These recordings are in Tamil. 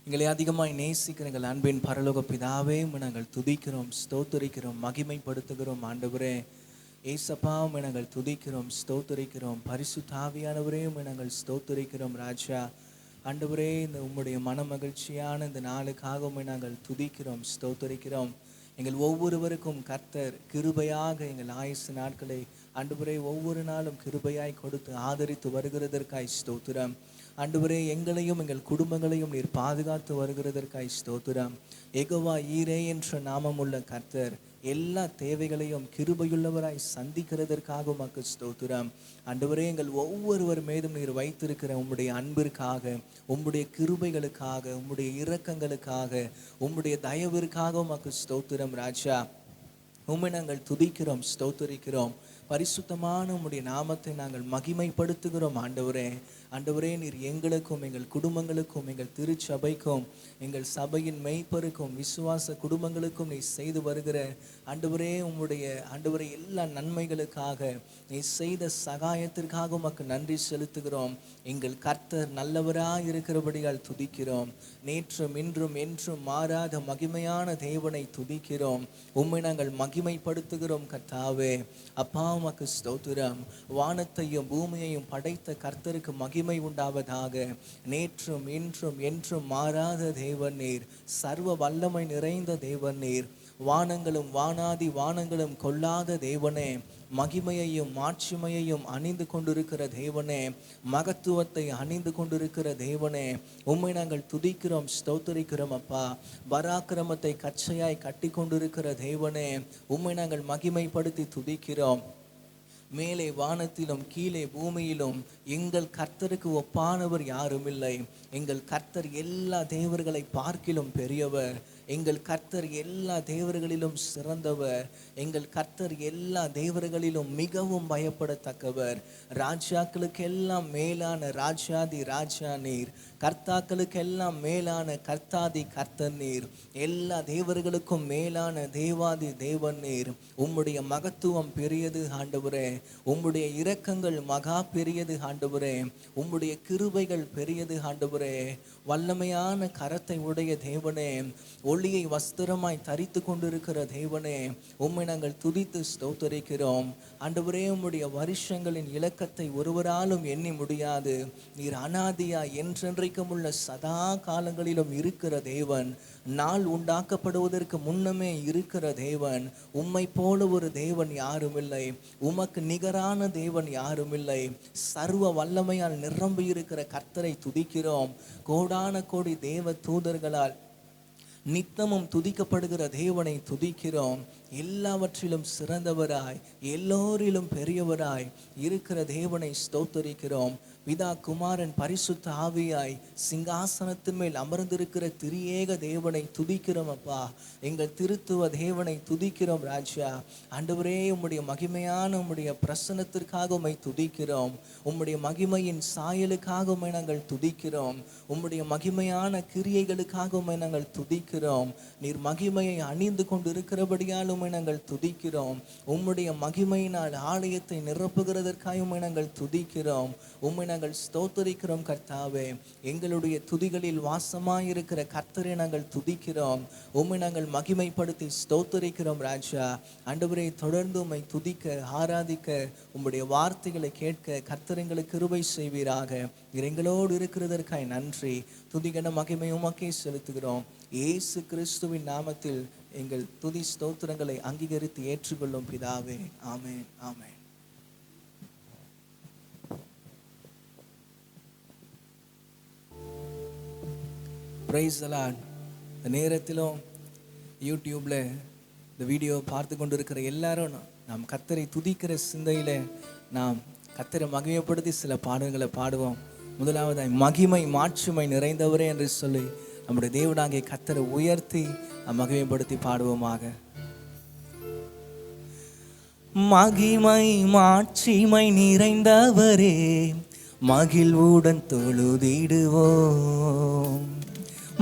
எங்களை அதிகமாய் நேசிக்கிற எங்கள் அன்பின் பரலோக பிதாவே, நாங்கள் துதிக்கிறோம், ஸ்தோத்தரிக்கிறோம், மகிமைப்படுத்துகிறோம். ஆண்டவரே ஏசப்பா, நாங்கள் துதிக்கிறோம், ஸ்தோத்தரிக்கிறோம். பரிசுத்த ஆவியானவரே, நாங்கள் ஸ்தோத்தரிக்கிறோம். ராஜா ஆண்டவரே, இந்த உம்முடைய மன மகிழ்ச்சியான இந்த நாளுக்காக நாங்கள் துதிக்கிறோம், ஸ்தோத்தரிக்கிறோம். எங்கள் ஒவ்வொருவருக்கும் கர்த்தர் கிருபையாக எங்கள் ஆயுசு நாட்களை ஆண்டவரே ஒவ்வொரு நாளும் கிருபையாய் கொடுத்து ஆதரித்து வருகிறதற்காய் ஸ்தோத்திரம். ஆண்டவரே, எங்களையும் எங்கள் குடும்பங்களையும் நீர் பாதுகாத்து வருகிறதற்காய் ஸ்தோத்திரம். யெகோவா ஈரே என்ற நாமமுள்ள கர்த்தர் எல்லா தேவைகளையும் கிருபையுள்ளவராய் சந்திக்கிறதற்காக உமக்கு ஸ்தோத்திரம். ஆண்டவரே, எங்கள் ஒவ்வொருவர் மீதும் நீர் வைத்திருக்கிற உம்முடைய அன்பிற்காக, உம்முடைய கிருபைகளுக்காக, உம்முடைய இரக்கங்களுக்காக, உம்முடைய தயவிற்காக உமக்கு ஸ்தோத்திரம். ராஜா, உம்மை நாங்கள் துதிக்கிறோம், ஸ்தோத்தரிக்கிறோம். பரிசுத்தமான உம்முடைய நாமத்தை நாங்கள் மகிமைப்படுத்துகிறோம். ஆண்டவரே, நீர் எங்களுக்கும் எங்கள் குடும்பங்களுக்கும் எங்கள் திருச்சபைக்கும் எங்கள் சபையின் மெய்ப்பருக்கும் விசுவாச குடும்பங்களுக்கும் நீ செய்து வருகிற ஆண்டவரே எல்லா நன்மைகளுக்காக, நீ செய்த சகாயத்திற்காக உமக்கு நன்றி செலுத்துகிறோம். எங்கள் கர்த்தர் நல்லவராய் இருக்கிறபடியால் துதிக்கிறோம். நேற்றும் இன்றும் என்றும் மாறாத மகிமையான தேவனை துதிக்கிறோம். உம்மை நாங்கள் மகிமைப்படுத்துகிறோம். கர்த்தாவே அப்பா, உமக்கு ஸ்தோத்திரம். வானத்தையும் பூமியையும் படைத்த கர்த்தருக்கு மகிமை உண்டாவதாக. நேற்றும் இன்றும் என்றும் மாறாத தேவன் நீர், சர்வ வல்லமை நிறைந்த தேவன் நீர். வானங்களும் வானாதி வானங்களும் கொள்ளாத தேவனே, மகிமையையும் மாட்சிமையையும் அணிந்து கொண்டிருக்கிற தேவனே, மகத்துவத்தை அணிந்து கொண்டிருக்கிற தேவனே, உம்மை நாங்கள் துதிக்கிறோம், ஸ்தோத்தரிக்கிறோம். அப்பா, பராக்கிரமத்தை கச்சையாய் கட்டி கொண்டிருக்கிற தேவனே, உம்மை நாங்கள் மகிமைப்படுத்தி துதிக்கிறோம். மேலே வானத்திலும் கீழே பூமியிலும் எங்கள் கர்த்தருக்கு ஒப்பானவர் யாரும் இல்லை. எங்கள் கர்த்தர் எல்லா தேவர்களை பார்க்கிலும் பெரியவர். எங்கள் கர்த்தர் எல்லா தேவர்களிலும் சிறந்தவர். எங்கள் கர்த்தர் எல்லா தேவர்களிலும் மிகவும் பயப்படத்தக்கவர். ராஜாக்களுக்கெல்லாம் மேலான ராஜாதி ராஜா நீர். கர்த்தாக்களுக்கெல்லாம் மேலான கர்த்தாதி கர்த்தர் நீர். எல்லா தேவர்களுக்கும் மேலான தேவாதி தேவன் நீர். உம்முடைய மகத்துவம் பெரியது ஆண்டவரே. உம்முடைய இரக்கங்கள் மகா பெரியது ஆண்டவரே. உம்முடைய கிருபைகள் பெரியது ஆண்டவரே. வல்லமையான கரத்தை உடைய தேவனே, ஒளியை வஸ்திரமாய் தரித்து கொண்டிருக்கிற தேவனே, உம்மை நாங்கள் துதித்து ஸ்தோத்தரிக்கிறோம். ஆண்டவரே, உம்முடைய வருஷங்களின் இலக்கத்தை ஒருவராலும் எண்ணி முடியாது. நீர் அனாதியா என்றென்றைக்கும் உள்ள சதா காலங்களிலும் இருக்கிற தேவன். நாள் உண்டாக்கப்படுவதற்கு முன்னமே இருக்கிற தேவன். உம்மை போல ஒரு தேவன் யாரும் இல்லை. உமக்கு நிகரான தேவன் யாரும் இல்லை. சர்வ வல்லமையால் நிரம்பி இருக்கிற கர்த்தரை துதிக்கிறோம். கோடான கோடி தேவ தூதர்களால் நித்தமும் துதிக்கப்படுகிற தேவனை துதிக்கிறோம். எல்லாவற்றிலும் சிறந்தவராய், எல்லோரிலும் பெரியவராய் இருக்கிற தேவனை ஸ்தோத்தரிக்கிறோம். பிதா குமாரன் பரிசுத்த ஆவியாய் சிங்காசனத்தின் மேல் அமர்ந்திருக்கிற திரியேக தேவனை துதிக்கிறோம். அப்பா, எங்கள் திருத்துவ தேவனை துதிக்கிறோம். ராஜா ஆண்டவரே, உம்முடைய மகிமையான உம்முடைய பிரசன்னத்திற்காக உம்மை துதிக்கிறோம். உம்முடைய மகிமையின் சாயலுக்காக உம்மை நாங்கள் துதிக்கிறோம். உம்முடைய மகிமையான கிரியைகளுக்காக உம்மை நாங்கள் துதிக்கிறோம். நீர் மகிமையை அணிந்து கொண்டு இருக்கிறபடியால் உம்மை நாங்கள் துதிக்கிறோம். உம்முடைய மகிமையினால் ஆலயத்தை நிரப்புகிறதற்காக உம்மை நாங்கள் துதிக்கிறோம். உம்மை நாங்கள் ஸ்தோத்தரிக்கிறோம். கர்த்தாவே, எங்களுடைய துதிகளில் வாசமாயிருக்கிற கர்த்தரை நாங்கள் துதிக்கிறோம். உம்மை நாங்கள் மகிமைப்படுத்தி ஸ்தோத்தரிக்கிறோம். ராஜா ஆண்டவரே, தொடர்ந்து உம்மை துதிக்க, ஆராதிக்க, உம்முடைய வார்த்தைகளை கேட்க கர்த்தர் எங்களுக்கு கிருபை செய்வீராக. எங்களோடு இருக்கிறதற்காய் நன்றி. துதிகன மகிமை உமக்கே செலுத்துகிறோம். இயேசு கிறிஸ்துவின் நாமத்தில் எங்கள் துதி ஸ்தோத்திரங்களை அங்கீகரித்து ஏற்றுக்கொள்ளும் பிதாவே. Amen, amen. Praise the Lord. இந்த நேரத்திலும் யூடியூப்ல இந்த வீடியோ பார்த்து கொண்டு இருக்கிற எல்லாரும் நாம் கர்த்தரை துதிக்கிற சிந்தையில நாம் கர்த்தரை மகிமைப்படுத்தி சில பாடல்களை பாடுவோம். முதலாவதாய் மகிமை மாட்சிமை நிறைந்தவரே என்று சொல்லி நம்முடைய தேவனாகிய கர்த்தரை உயர்த்தி மகிமைப்படுத்தி பாடுவோமாக. மகிமை மாட்சிமை நிறைந்தவரே, மகிழ்வுடன் தொழுதிடுவோம்.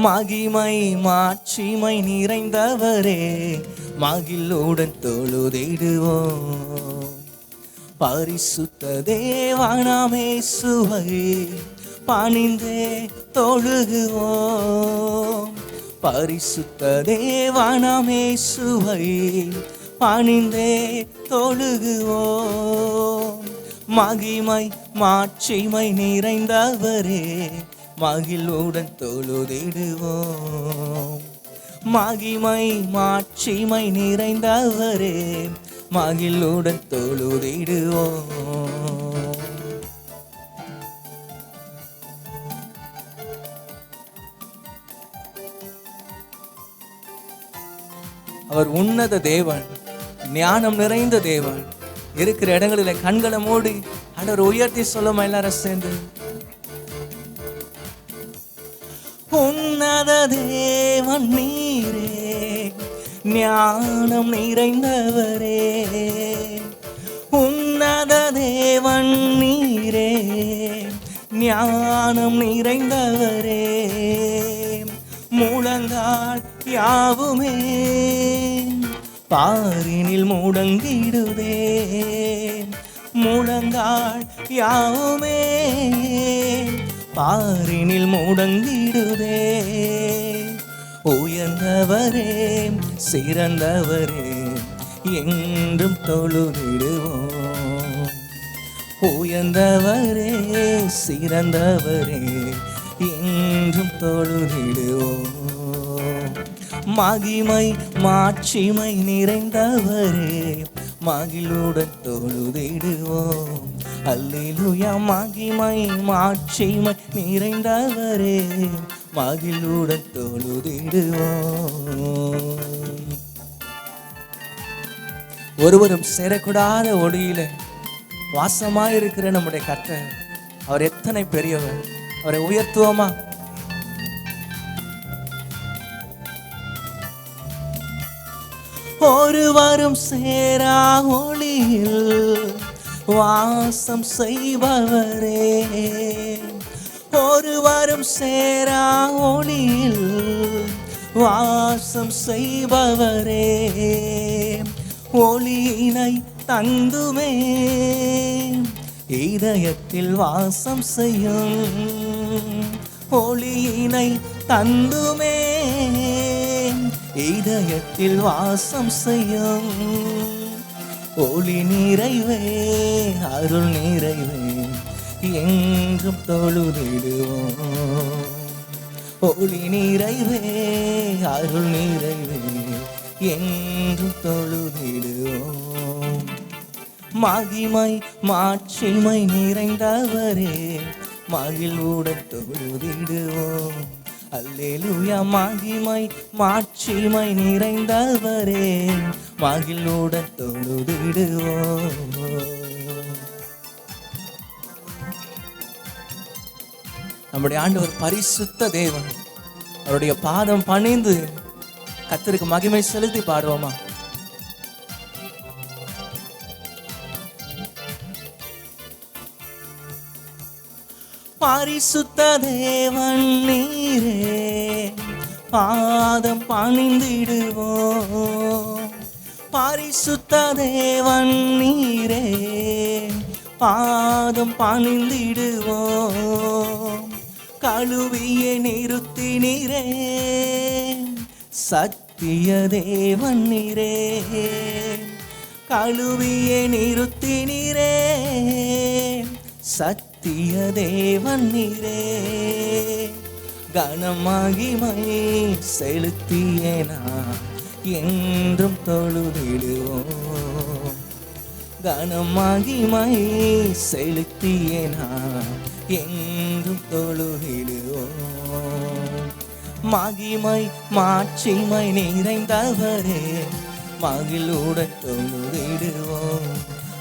மகிமை மாட்சிமை நிறைந்தவரே, மகிழ்வுடன் தொழுதிடுவோம். பரிசுத்த தேவனாம் இயேசுவை பணிந்தே தொழுகுவோம். பரிசுத்த தேவனாம் இயேசுவை பணிந்தே தொழுகுவோம். மகிமை மாட்சிமை நிறைந்தவரே மகிழ்வுடன் தொழுதிடுவோம். மகிமை மாட்சிமை நிறைந்தவரே மகிழ்வுடன் தொழுதிடுவோம். அவர் உன்னத தேவன், ஞானம் நிறைந்த தேவன். இருக்கிற இடங்களில் கண்களை மூடி ஆண்டவர் உயர்த்தி சொல்லுமா எல்லாரும் சேர்ந்து. உன்னத தேவன் நீரே, ஞானம் நிறைந்தவரே. உன்னத தேவன் நீரே, ஞானம் நிறைந்தவரே. முழங்கால் யாவுமே பாரினில் முடங்கிடுதே. முழங்கால் யாவுமே பாரினில் முடங்கிடுதே. உயர்ந்தவரே சிறந்தவரே என்றும் தொழுதிடுவோம். உயர்ந்தவரே சிறந்தவரே என்றும் தொழுதிடுவோம். மகிமை மாட்சிமை நிறைந்தவரே மகிழ்வுடன் தொழுதிடுவோம். அல்லேலூயா. மகிமை மாட்சிமை நிறைந்தவரே மகிழ்வுடன் தொழுதிடுவோம். ஒருவரும் சேரக்கூடாத ஒளியில வாசமாயிருக்கிற நம்முடைய கர்த்தர், அவர் எத்தனை பெரியவர். அவரை உயர்த்துவோமா? ஒருவரும் சேரா ஒளியில் வாசம் செய்பவரே. ஒருவரும் சேரா ஒளியில் வாசம் செய்பவரே. ஒளியினை தந்துமே இதயத்தில் வாசம் செய்யும். ஒளியினை தந்துமே இதயத்தில் வாசம் செய்யும். ஒளி நிறைவே அருள் நிறைவே என்றும் தொழுதிடுவோம். ஒளி நிறைவே அருள் நிறைவே என்றும் தொழுதிடுவோம். மகிமை மாட்சிமை நிறைந்தவரே மகிழ்வுடன் தொழுதிடுவோம். அல்லேலூயா. மகிமை மாட்சிமை நிறைந்தவரே மகிழ்வுடன் தொழுதிடுவோம். நம்முடைய ஆண்டவர் பரிசுத்த தேவன். அவருடைய பாதம் பணிந்து கர்த்தருக்கு மகிமை செலுத்தி பாடுவோமா? பரிசுத்த தேவன் நீரே பாதம் பணிந்திடுவோம். பரிசுத்த தேவன் நீரே பாதம் பணிந்திடுவோம். கழுவிய நிறுத்தினீரே சத்திய தேவன் நீரே. கழுவிய நிறுத்தினீரே சத்திய தேவன் நீரே. கனமகிமை செலுத்தியேனா என்றும் தொழுதிடுவோம். கனமகிமை செலுத்தியேனா என்றும் தொழுதிடுவோம். மகிமை மாட்சிமை நிறைந்தவரே மகிழ்வுடன் தொழுதிடுவோம்.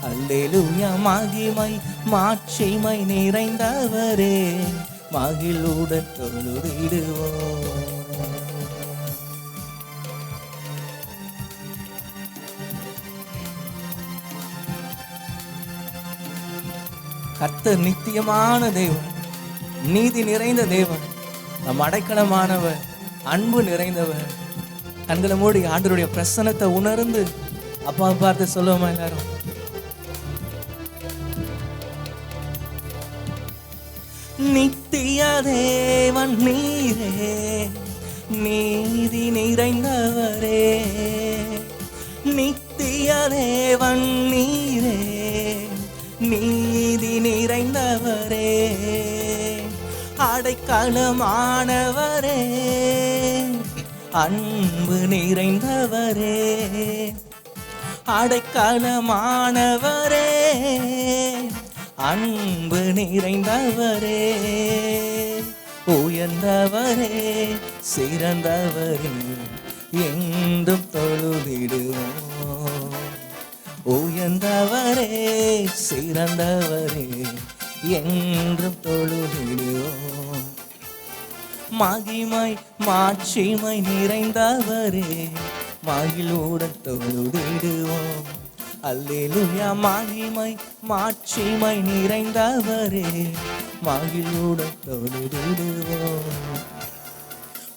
அல்லேலூயா. மகிமை மாட்சிமை நிறைந்தவரே மகிழ்வுடன் தொழுதிடுவோம். கர்த்தர் நித்தியமான தேவன், நீதி நிறைந்த தேவன், நம் அடைக்கலமானவர், அன்பு நிறைந்தவர். கண்களை மூடி ஆண்டவருடைய பிரசன்னத்தை உணர்ந்து அப்பா பார்த்து சொல்லுவோமா எல்லாரும்? நித்திய தேவன் நீரே, நீதி நிறைந்தவரே. நித்திய தேவன் நீரே, நீதி நிறைந்தவரே. அடைக்கலமானவரே, அன்பு நிறைந்தவரே. அடைக்கலமானவரே, அன்பு நிறைந்தவரே. உயர்ந்தவரே, சிறந்தவரே, என்றும் தொழுதிடுவோம். உயர்ந்தவரே, சிறந்தவரே, என்றும் தொழுதிடுவோம். மகிமை மாட்சிமை நிறைந்தவரே, மகிழ்வுடன் தொழுதிடுவோம். அல்லேலூயா. மகிமை மாட்சிமை நிறைந்தவரே, மகிழ்வுடன் தொழுதிடுவோம்.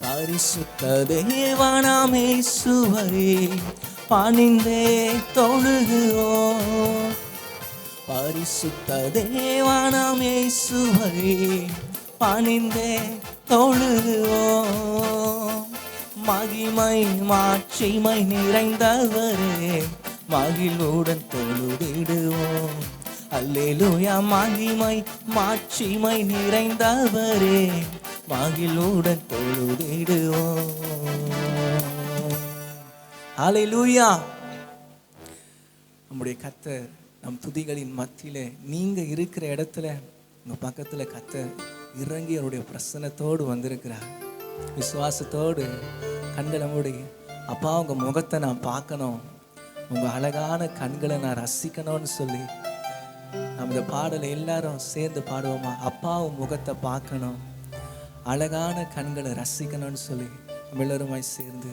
பரிசுத்த தேவனாம் இயேசுவை பணிந்தே தொழுகிறோம். பரிசுத்த தேவனாம் இயேசுவை பணிந்தே தொழுகிறோம். மகிமை மாட்சிமை நிறைந்தவரே, மகிழ்வுடன் தொழுதிடுவோம். அல்லேலூயா. மகிமை மாட்சிமை நிறைந்தவரே, மகிழ்வுடன் தொழுதிடுவோம். அல்லேலூயா. நம்முடைய கர்த்தர் நம் துதிகளின் மத்தியில, நீங்க இருக்கிற இடத்துல உங்க பக்கத்துல கர்த்தர் இறங்கி அவருடைய பிரசன்னத்தோடு வந்திருக்கிறார். விசுவாசத்தோடு கண்களை மூடி, அப்பா உங்க முகத்தை நான் பார்க்கணும், உங்க அழகான கண்களை நான் ரசிக்கணும்னு சொல்லி நம்ம இந்த பாடலை எல்லாரும் சேர்ந்து பாடுவோமா? அப்பா உன் முகத்தை பார்க்கணும், அழகான கண்களை ரசிக்கணும்னு சொல்லி நம்ம எல்லாருமாய் சேர்ந்து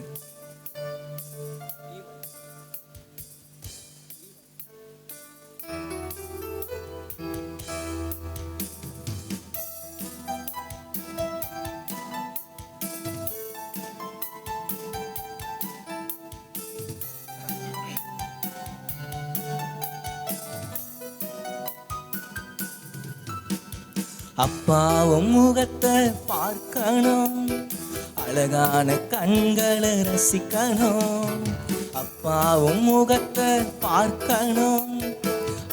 அப்பாவும் முகத்தை பார்க்கணும், அழகான கண்களை ரசிக்கணும். அப்பாவும் முகத்தை பார்க்கணும்,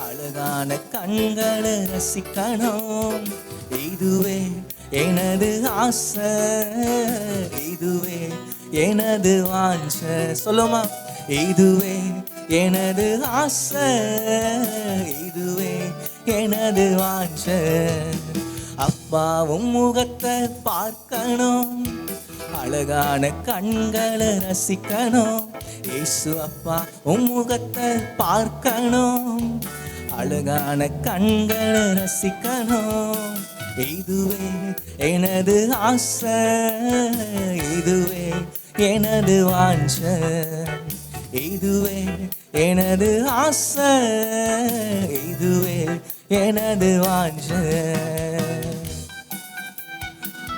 அழகான கண்களை ரசிக்கணும். இதுவே எனது ஆசை, இதுவே எனது வாஞ்சை. சொல்லுமா? இதுவே எனது ஆசை, இதுவே எனது வாஞ்சை. அப்பாவும் முகத்தை பார்க்கணும், அழகான கண்களை ரசிக்கணும். இயேசு அப்பா உன் முகத்தை பார்க்கணும், அழகான கண்களை ரசிக்கணும். இதுவே எனது ஆசை, இதுவே எனது வாஞ்சை. இதுவே எனது ஆசை, இதுவே எனது வாஞ்சை.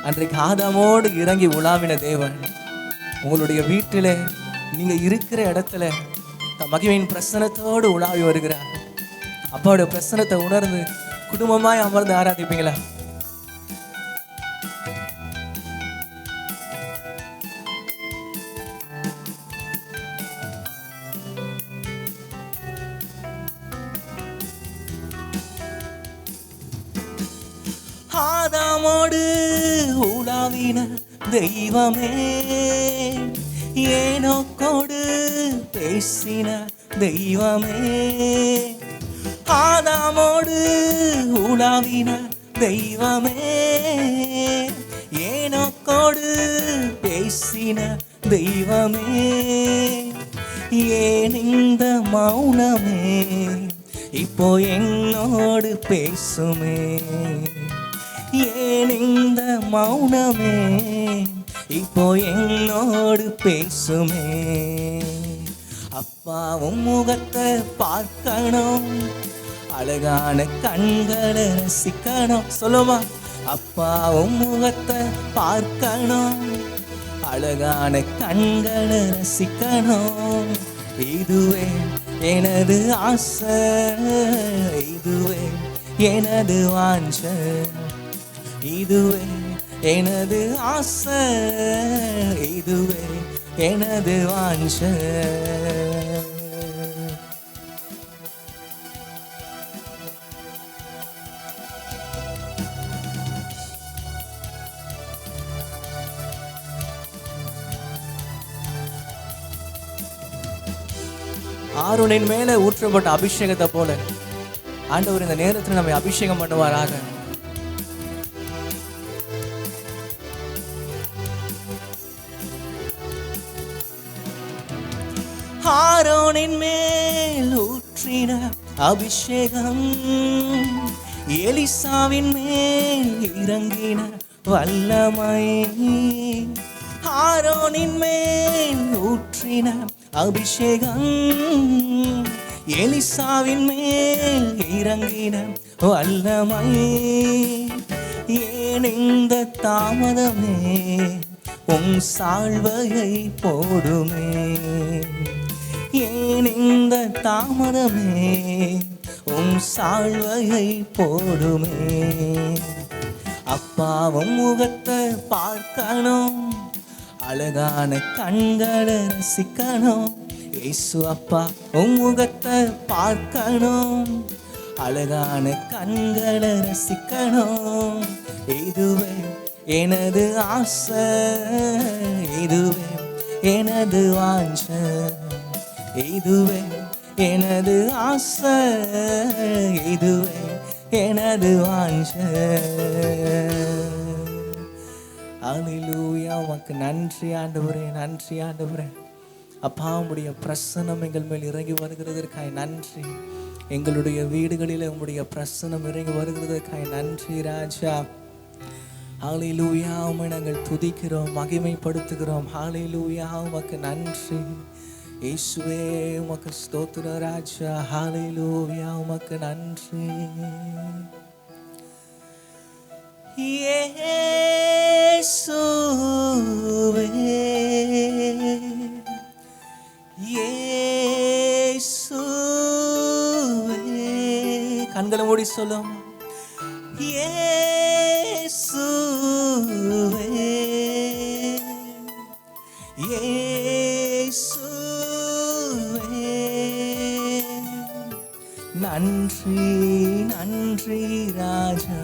அன்றைக்கு ஆதாமோடு இறங்கி உலாவின தேவன் உங்களுடைய வீட்டிலே, நீங்க இருக்கிற இடத்துல மகிமையின் பிரசன்னத்தோடு உலாவி வருகிறார். அப்பாவுடைய பிரசன்னத்தை உணர்ந்து குடும்பமாய் அமர்ந்து ஆராதிப்பீங்களா? ஆதாமோடு உலாவின தெய்வமே, ஏனோக்கோடு பேசின தெய்வமே. ஆதாமோடு உலாவின தெய்வமே, ஏனோக்கோடு பேசின தெய்வமே. ஏன் இந்த மௌனமே, இப்போ என்னோடு பேசுமே. ஏன் இந்த மௌனமே, இப்போ என்னோடு பேசுமே. அப்பாவும் முகத்தை பார்க்கணும், அழகான கண்களை ரசிக்கணும். சொல்லுமா? அப்பாவும் முகத்தை பார்க்கணும், அழகான கண்களை ரசிக்கணும். இதுவே எனது ஆசை, இதுவே எனது வாஞ்சை. இதுவே எனது ஆசை, இதுவே எனது வாஞ்சை. ஆரோனின் மேல ஊற்றப்பட்ட அபிஷேகத்தை போல ஆண்டவர் இந்த நேரத்தில் நம்மை அபிஷேகம் பண்ணுவாராக. ஆரோனின் மேல் ஊற்றின அபிஷேகம் எலிசாவின் மேல் இறங்கின வல்லமை. ஆரோனின் மேல் ஊற்றின அபிஷேகம் எலிசாவின் மேல் இறங்கின வல்லமை. ஏன் இந்த தாமதமே உன் சால்வையை போடுமே, ஏன் இந்த தாமதமே உன் சால்வையை போடுமே. அப்பாவும் முகத்தை பார்க்கணும், அழகான கண்களை ரசிக்கணும். இயேசு அப்பா உன் முகத்தை பார்க்கணும், அழகான கண்களை ரசிக்கணும். இதுவே எனது ஆசை, இதுவே எனது வாஞ்சை, இதுவே எனது ஆசை, இதுவே எனது வாஞ்சை. அல்லேலூயா. உமக்கு நன்றி ஆண்டவரே, நன்றி ஆண்டவரே. அப்பா உம்முடைய பிரசன்னம் எங்கள் மேல் இறங்கி வருகிறதற்காய் நன்றி. எங்களுடைய வீடுகளில் உம்முடைய பிரசன்னம் இறங்கி வருகிறதற்காய் நன்றி ராஜா. ஹல்லேலூயா. உம்மை நாங்கள் துதிக்கிறோம், மகிமைப்படுத்துகிறோம். ஹல்லேலூயா. உமக்கு நன்றி இயேசுவே, உமக்கு ஸ்தோத்திரம் ராஜா. ஹல்லேலூயா. உமக்கு நன்றி இயேசுவே, இயேசுவே. கண்களை மூடி சொல்லும் இயேசுவே, இயேசுவே. நன்றி நன்றி ராஜா,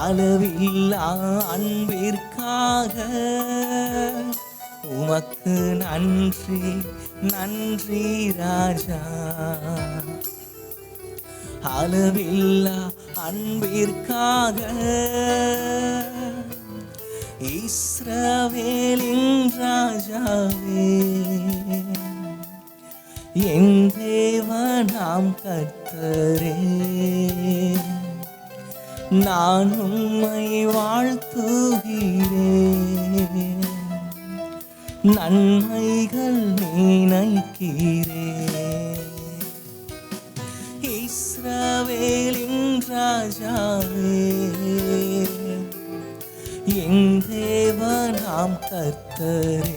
அளவில்லா அன்பிற்காக உமக்கு நன்றி நன்றி ராஜா. அளவில்லா அன்பிற்காக இஸ்ரவேலின் ராஜாவே, என் தேவனாம் கர்த்தரே, நான் உம்மை வாழ்த்துகிறேன், நன்மைகள் நினைக்கிறேன். இஸ்ரவேலின் ராஜாவே, என் தேவனாம் கர்த்தரே,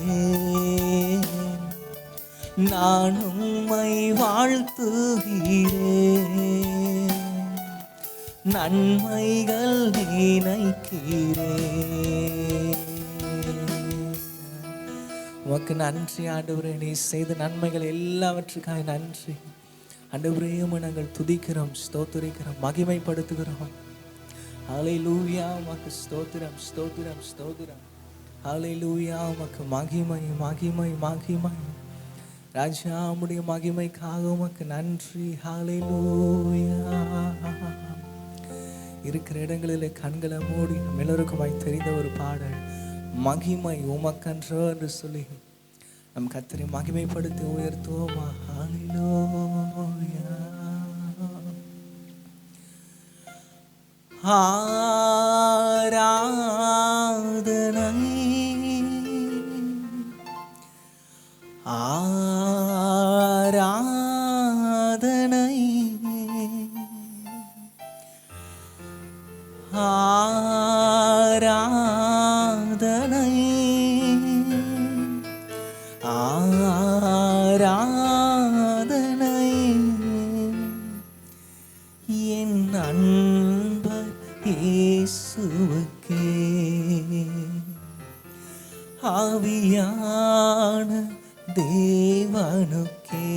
நான் உம்மை வாழ்த்துகிறேன், நன்மைகள் நினைக்கிறேன். உமக்கு நன்றி ஆண்டவரே, நீ செய்த நன்மைகள் எல்லாவற்றுக்காக நன்றி ஆண்டவரே. உம்மை நாங்கள் துதிக்கிறோம், ஸ்தோத்திரிக்கிறோம், மகிமைப்படுத்துகிறோம். ஹல்லேலூயா. உமக்கு ஸ்தோத்திரம் ஸ்தோத்திரம் ஸ்தோத்திரம். ஹல்லேலூயா. உமக்கு மகிமை மகிமை மகிமை ராஜா. உம்முடைய மகிமைக்காக உமக்கு நன்றி. ஹல்லேலூயா. இருக்கிற இடங்களில் கண்களை மூடி நம்ம எல்லோருக்குமாய் தெரிந்த ஒரு பாடல், மகிமை உமக்கன்றோ என்று சொல்லி நம் கர்த்தரை மகிமைப்படுத்தி உயர்த்துவோமா. ஹல்லேலூயா. ஆராதனை ஆராதனை ஆராதனை ஆராதனை என் அன்பை ஆவியான தேவனுக்கே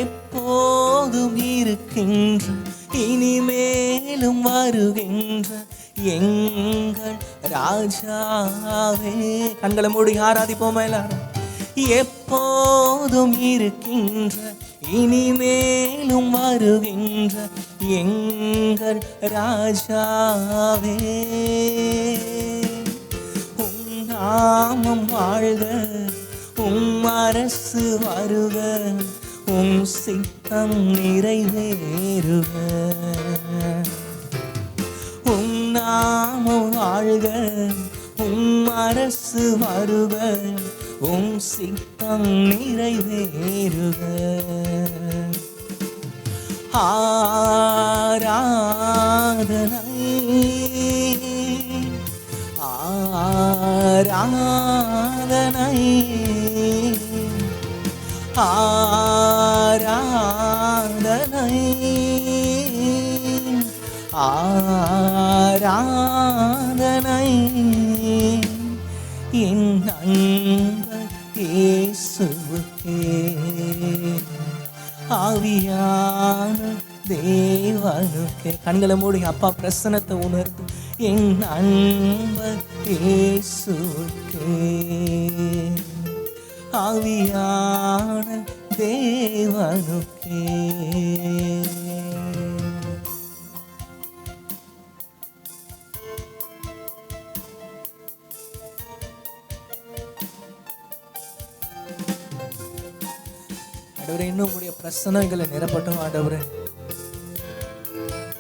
எப்போதும் இருக்கின்ற இனிமேலும் வருகின்ற எங்கள் ராஜாவே. கண்களை மூடி ஆராதிப்போமா எல்லாரும்? எப்போதும் இருக்கின்ற இனிமேலும் வருகின்ற எங்கள் ராஜாவே. உம் நாமம் வாழ்க, உம் அரசு வருக, உம் சித்தம் நிறைவேறுக. உம் நாமம் வாழ்க, உம் அரசு வருக, உம் சித்தம் நிறைவேறுக. ஆராதனை ஆராதனை ஆராதனை ஆராதனை என் அன்பர் இயேசுவுக்கே. ஆவியான தேவனுக்கே. கண்களை மூடி அப்பா பிரசன்னத்தை உணர்த்து. என் அன்பர் இயேசுவுக்கே. ஆவியான தேவனுக்கே. ஆண்டவரே, இன்னும் உங்களுடைய பிரசன்னங்களை நிரப்பட்டும் ஆண்டவரே.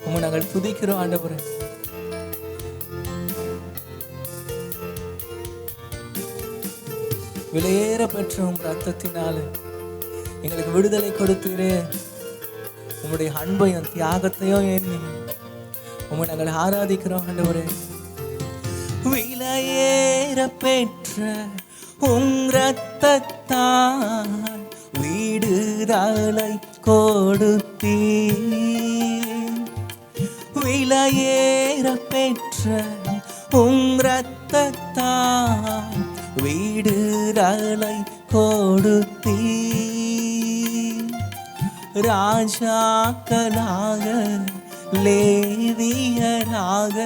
உம்மை நாங்கள் துதிக்கிறோம் ஆண்டவரே. விலையேற பெற்ற உம் ரத்தத்தினால எங்களுக்கு விடுதலை கொடுத்தீரே. உங்களுடைய அன்பையும் தியாகத்தையும் எண்ணி உம்மை நாங்கள் ஆராதிக்கிறோம் ஆண்டவரே. விலையேற பெற்ற உம் ரத்தத்தால் விடுதலை கொடுத்தீர். விலையேற பெற்ற உம் ரத்தத்தால் விடுதலை கொடுத்தீர். ராஜாக்களாக லேவியராக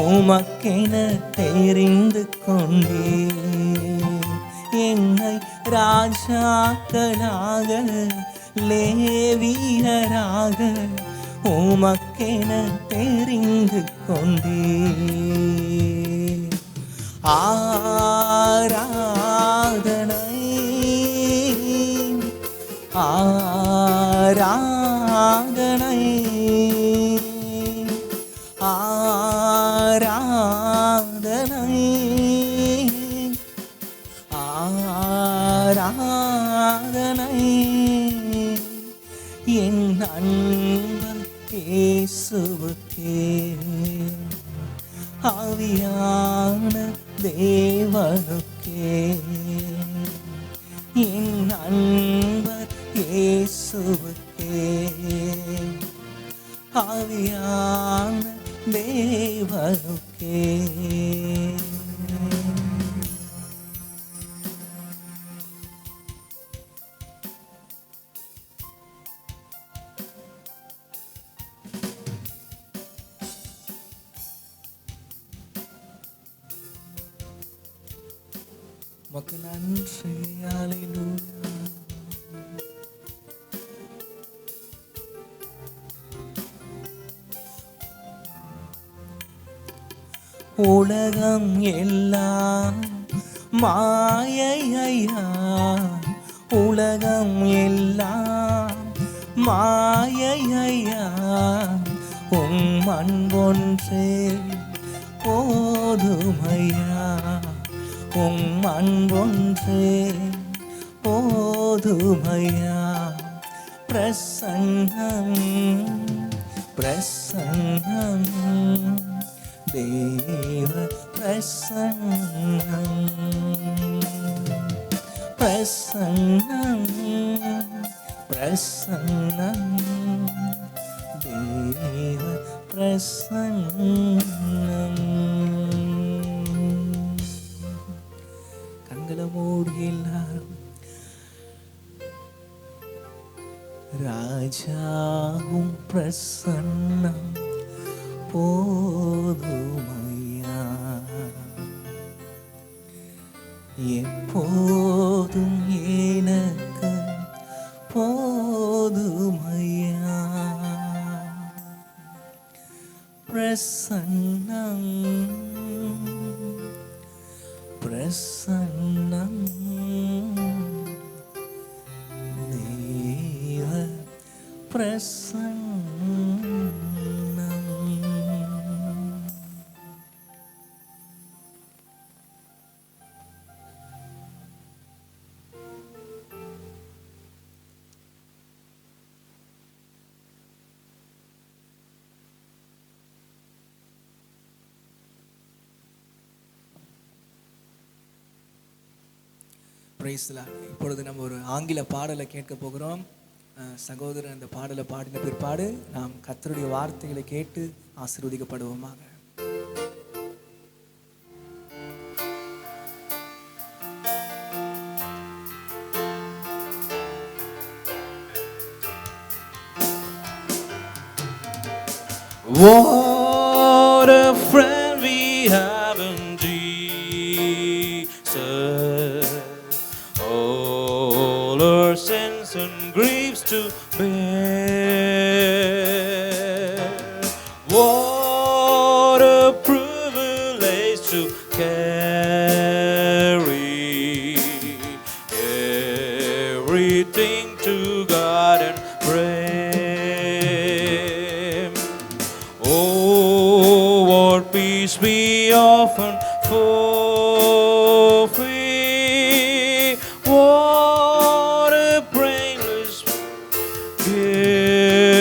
உமக்கென தெரிந்து கொண்டீர். என்னை ராஜாக்களாக லேவியராக உமக்கென தெரிந்து கொண்டீர். ஆராதனை ஆராதனை ஆராதனை ஆராதனை என் அன்பர் இயேசுவுக்கே. ஆவியான தேவனுக்கே. என் அன்பர் இயேசுவுக்கே. ஆவியான தேவனுக்கே. உமக்கு நன்றி. அல்லேலூயா. உலகம் எல்லாம் மாயையா, உலகம் எல்லாம் மாயையா, உம் அன்பொன்றே போதுமையா, உம் அன்பொன்றே போதுமையா. பிரசன்னம் பிரசன்னம் தேவ பிரசன்னம் பிரசன்னம் பிரசன்னம் தேவ பிரசன்னம். ராஜாவும் பிரசன்னம் போதுமையா, எப்போதும் எனக்கு போதுமையா. பிரசன்னம் பிரசன்னம் தேவ பிரசன்னம். இப்பொழுது நம்ம ஒரு ஆங்கில பாடலை கேட்க போகிறோம். சகோதரன் அந்த பாடலை பாடின பிற்பாடு நாம் கர்த்தருடைய வார்த்தைகளை கேட்டு ஆசீர்வதிக்கப்படுவோமாக. What a friend we have in Jesus, all our sins and griefs to bear. What a privilege to carry everything to God and pray. We often forfeit. What a brainless gift!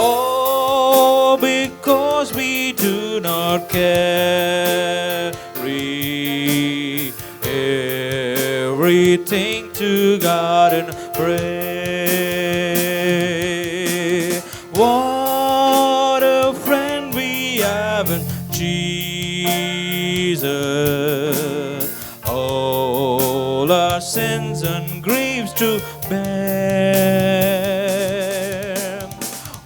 Oh, because we do not carry everything to God and pray. Jesus, all our sins and griefs to bear.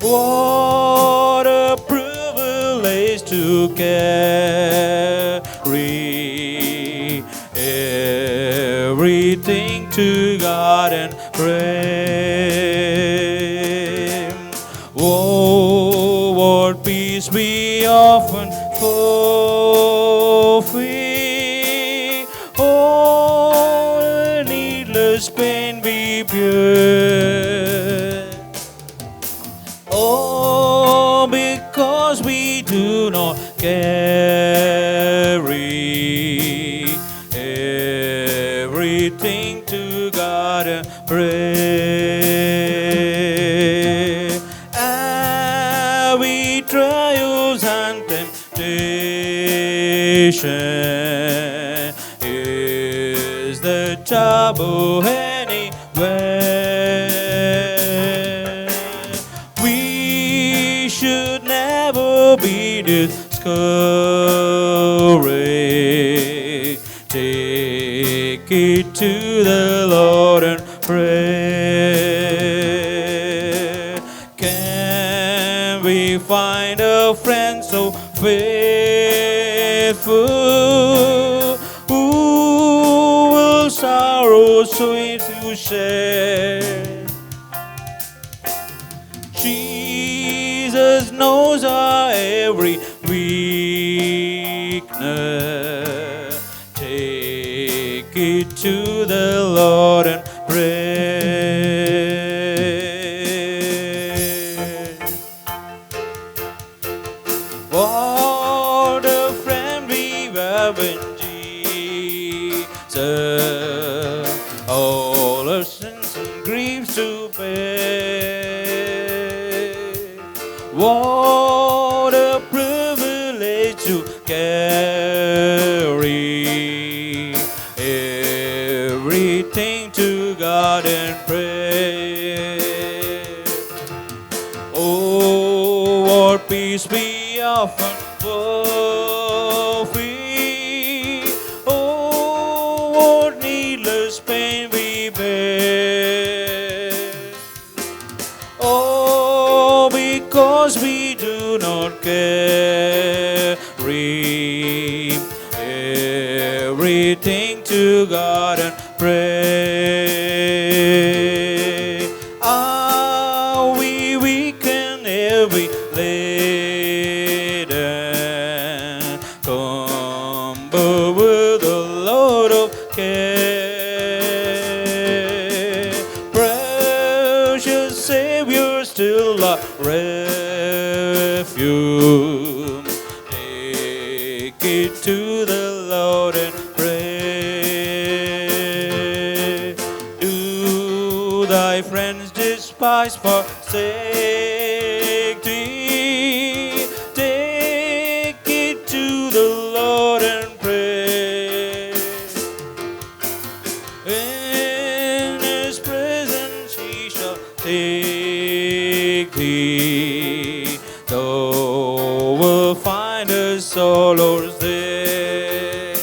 What a privilege to carry everything to God and pray. Oh, what peace we often forfeit. Oh, needless pain we bear. Oh, because we do not carry everything to God and pray. We trials and temptation is the trouble anywhere. We should never be discouraged. Take it to the Lord and pray. Can we find a friend so faithful, who will sorrow sweet to share? Jesus knows our every weakness. Take it to the Lord and pray. What a friend we have in Jesus, all our sins and griefs to bear. What a privilege to carry everything to God and pray. Oh, what peace we often forfeit. Oh, what needless pain we bear. Lord carry everything to God and pray. Are we weak and heavy laden? Come with a load of care. Precious Savior, still our refuge. Take it to the Lord and pray. Do thy friends despise, forsake thee? Take it to the Lord and pray. In His presence He shall take thee. Thou wilt find His sorrows there.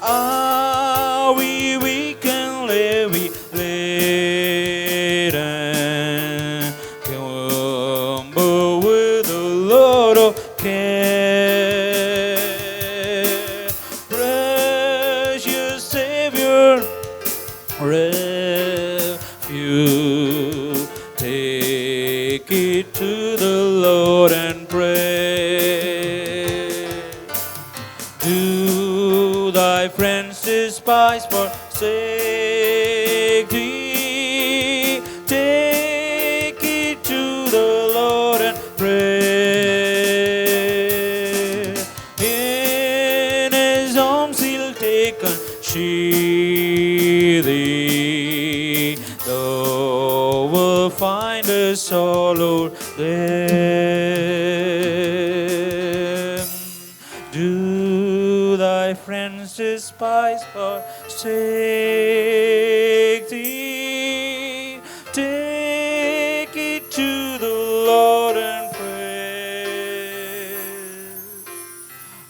Are we weak and heavy laden? Come with a load of care. Precious Savior, refuge. Take it to the Lord and pray. Do thy friends despise, forsake thee? Take it to the Lord and pray. In His arms He'll take and shield thee. Thou wilt find a sorrow there. Do thy friends despise, forsake thee? Take it to the Lord and pray.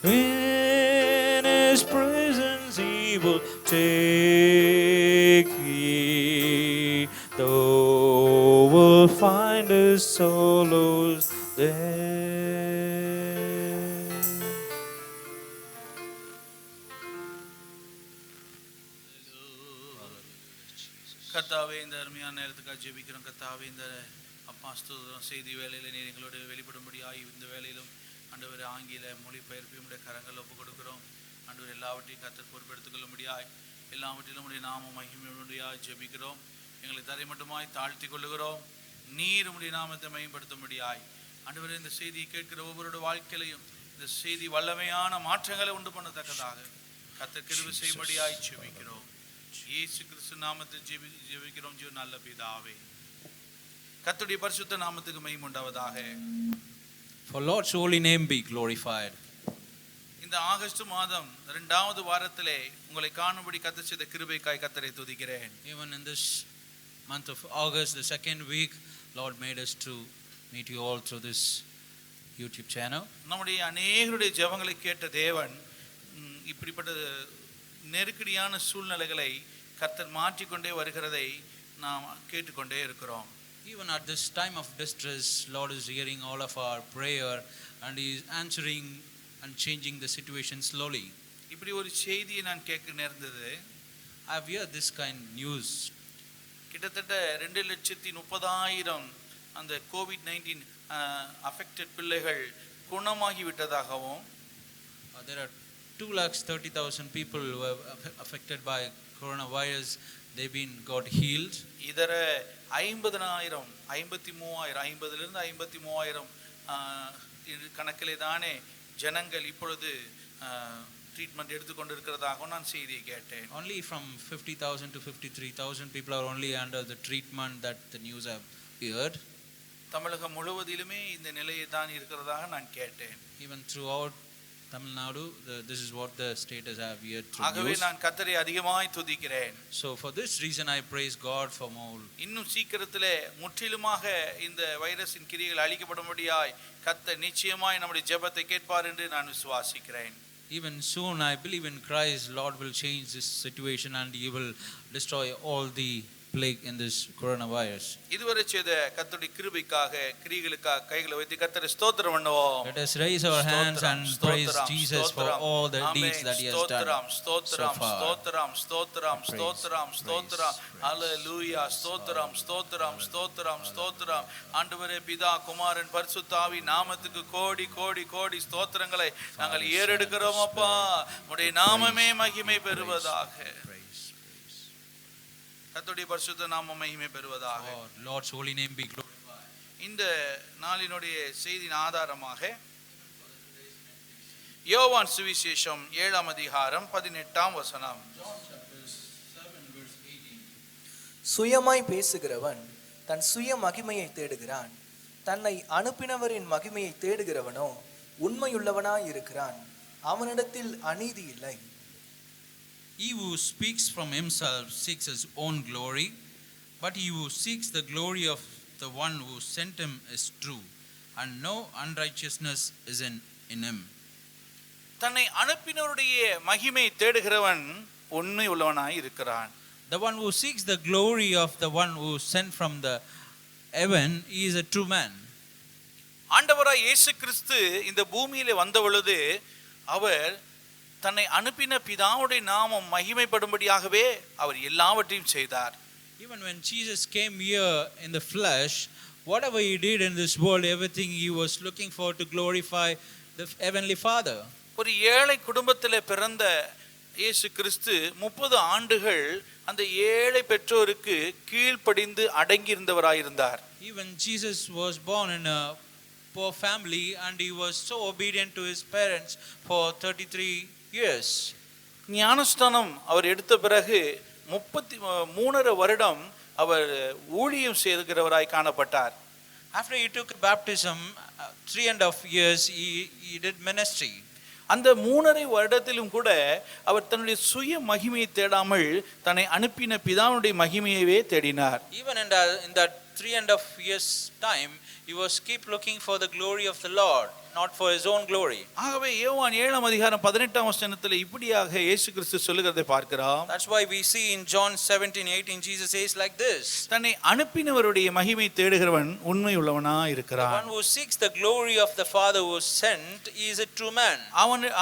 In His presence He will take thee. Thou wilt find His sorrows there. கர்த்தாவே, இந்த அருமையான நேரத்துக்காக ஜெபிக்கிறோம். கர்த்தாவே, இந்த அப்பா ஸ்தோத்திரம் செய்தி வேலையில் நீர் எங்களோட வெளிப்படும்படியாய் இந்த வேலையிலும் ஆண்டவர் ஆங்கில மொழிபெயர்ப்பை உடைய கரங்கள் ஒப்புக் கொடுக்கிறோம். ஆண்டவர் எல்லாவற்றையும் கர்த்தர் பொறுப்பெடுத்துக் கொள்ளும்படியாய் எல்லாவற்றிலும் உடைய நாம மகிமையுடையாய் ஜெபிக்கிறோம். எங்களை தரைமட்டமாய் தாழ்த்தி கொள்ளுகிறோம். நீர் உடைய நாமத்தை மகிமைப்படுத்தும்படியாய் ஆண்டவர் இந்த செய்தியை கேட்கிற ஒவ்வொருடைய வாழ்க்கையிலையும் இந்த செய்தி வல்லமையான மாற்றங்களை உண்டு பண்ணத்தக்கதாக கர்த்தர் கிருபை செய்யும்படியாய் ஜெபிக்கிறோம். இயேசு கிறிஸ்து நாமத்தில் ஜெபிக்கிறோம் ஜீவ நல்ல பிதாவே. கர்த்தருடைய பரிசுத்த நாமத்துக்கு மகிமை உண்டாவதாக. For Lord's holy name be glorified. இந்த ஆகஸ்ட் மாதம் 2வது வாரத்திலே உங்களை காணும்படி கர்த்தர் செய்த கிருபைக்காய் கர்த்தரை துதிக்கிறேன். Even in this month of August, the second week, Lord made us to meet you all through this YouTube channel. நம்முடைய அநேகருடைய ஜெபங்களை கேட்ட தேவன் இப்படிப்பட்ட நெருக்கடியான சூழ்நிலைகளை கர்த்தர் மாற்றிக்கொண்டே வருகிறதை நாம் கேட்டுக்கொண்டே இருக்கிறோம். Even at this time of distress, Lord is hearing all of our prayer and He is answering and changing the situation slowly. இப்படி ஒரு செய்தியை நான் கேட்க நேர்ந்தது. I have heard this kind of news. கிட்டத்தட்ட 2,30,000 அந்த COVID-19 அஃபெக்டட் பிள்ளைகள் குணமாகி விட்டதாகவும் There are 230,000 people who are affected by coronavirus. They've been got healed. இதர 50,000 53,000 53,000 கணக்கிலே தானே ஜனங்கள் இப்பொழுது ட்ரீட்மெண்ட் எடுத்துக்கொண்டிருக்கிறதாகவும் நான் செய்தியை கேட்டேன். Only from 50,000 to 53,000 people are only under the treatment that the news have heard. தமிழகம் முழுவதிலுமே இந்த நிலையை தான் இருக்கிறதாக நான் கேட்டேன். Even throughout Tamil Nadu, this is what the status have heard through ஆகவே news. நான் கர்த்தரை அதிகமாய் துதிக்கிறேன். So for this reason I praise God for more. இன்னும் சீக்கிரத்திலே முற்றிலுமாக இந்த வைரஸின் கிரியைகள் அழிக்கப்படும்படியாய் கர்த்தர் நிச்சயமாய் நம்முடைய ஜெபத்தை கேட்பார் என்று நான் விசுவாசிக்கிறேன். Even soon I believe in Christ, Lord will change this situation and He will destroy all the plague in this coronavirus. இதுவரை செய்த கர்த்தருடைய கிருபைக்காக கிரியைகளுக்காக கைகளை வைத்து கர்த்தரை ஸ்தோத்திரம் பண்ணுவோம். Let us raise our hands and praise Jesus for all the deeds that he has done so far. ஸ்தோத்திரம். ஹalleluya. ஸ்தோத்திரம். ஆண்டவரே, பிதா, குமாரன், பரிசுத்த ஆவி நாமத்துக்கு கோடி கோடி கோடி ஸ்தோத்திரங்களை நாங்கள் ஏறெடுக்கிறோம் அப்பா. உம்முடைய நாமமே மகிமை பெறுவதாக. கர்த்தருடைய பரிசுத்த நாமம் மகிமை பெறுவதாக. Lord's holy name be glorified. இந்த நாளினுடைய செய்தியின் ஆதாரமாக யோவான் சுவிசேஷம் 7ஆம் அதிகாரம் 18ஆம் வசனம். சுயமாய் பேசுகிறவன் தன் சுய மகிமையை தேடுகிறான், தன்னை அனுப்பினவரின் மகிமையை தேடுகிறவனோ உண்மையுள்ளவனாய் இருக்கிறான், அவனிடத்தில் அநீதி இல்லை. He who speaks from himself seeks his own glory, but he who seeks the glory of the one who sent him is true, and no unrighteousness is in him. தன்னை அனுப்பினவருடைய மகிமை தேடுகிறவன் உண்மை உள்ளவனாய் இருக்கிறான். The one who seeks the glory of the one who sent from the heaven, he is a true man. ஆண்டவராய் இயேசு கிறிஸ்து இந்த பூமியிலே வந்த பொழுது அவர் தன்னை அனுப்பின பிதாவுடைய நாமம் மகிமைப்படும்படியாகவே அவர் எல்லாவற்றையும் செய்தார். Even when Jesus came here in the flesh, whatever he did in this world, everything he was looking for to glorify the heavenly Father. ஒரு ஏழை குடும்பத்திலே பிறந்த இயேசு கிறிஸ்து 30 ஆண்டுகள் அந்த ஏழை பெற்றோருக்கு கீழ்ப்படிந்து அடங்கி இருந்தவராயிருந்தார். Even Jesus was born in a poor family and he was so obedient to his parents for 33 years. ஞானஸ்தானம் அவர் எடுத்த பிறகு 33 வருடம் அவர் ஊழியம் செய்கிறவராய் காணப்பட்டார். After he took baptism, 3.5 years he did ministry. அந்த 3.5 வருடத்திலும் கூட அவர் தன்னுடைய சுய மகிமையை தேடாமல் தன்னை அனுப்பின பிதாவுடைய மகிமையவே தேடினார். Even in that 3.5 years time, he was keep looking for the glory of the Lord, not for his own glory. ஆகவே யோவான் 7ஆம் அதிகாரம் 18ஆம் வசனத்தில் இப்படியாக இயேசு கிறிஸ்து சொல்லுகிறதை பார்க்கிறோம். That's why we see in John 17:18 Jesus says like this. தன்னை அனுப்பினவருடைய மகிமை தேடுகிறவன் உண்மை உள்ளவனாய் இருக்கிறான். The one who seeks the glory of the Father who sent, he is a true man.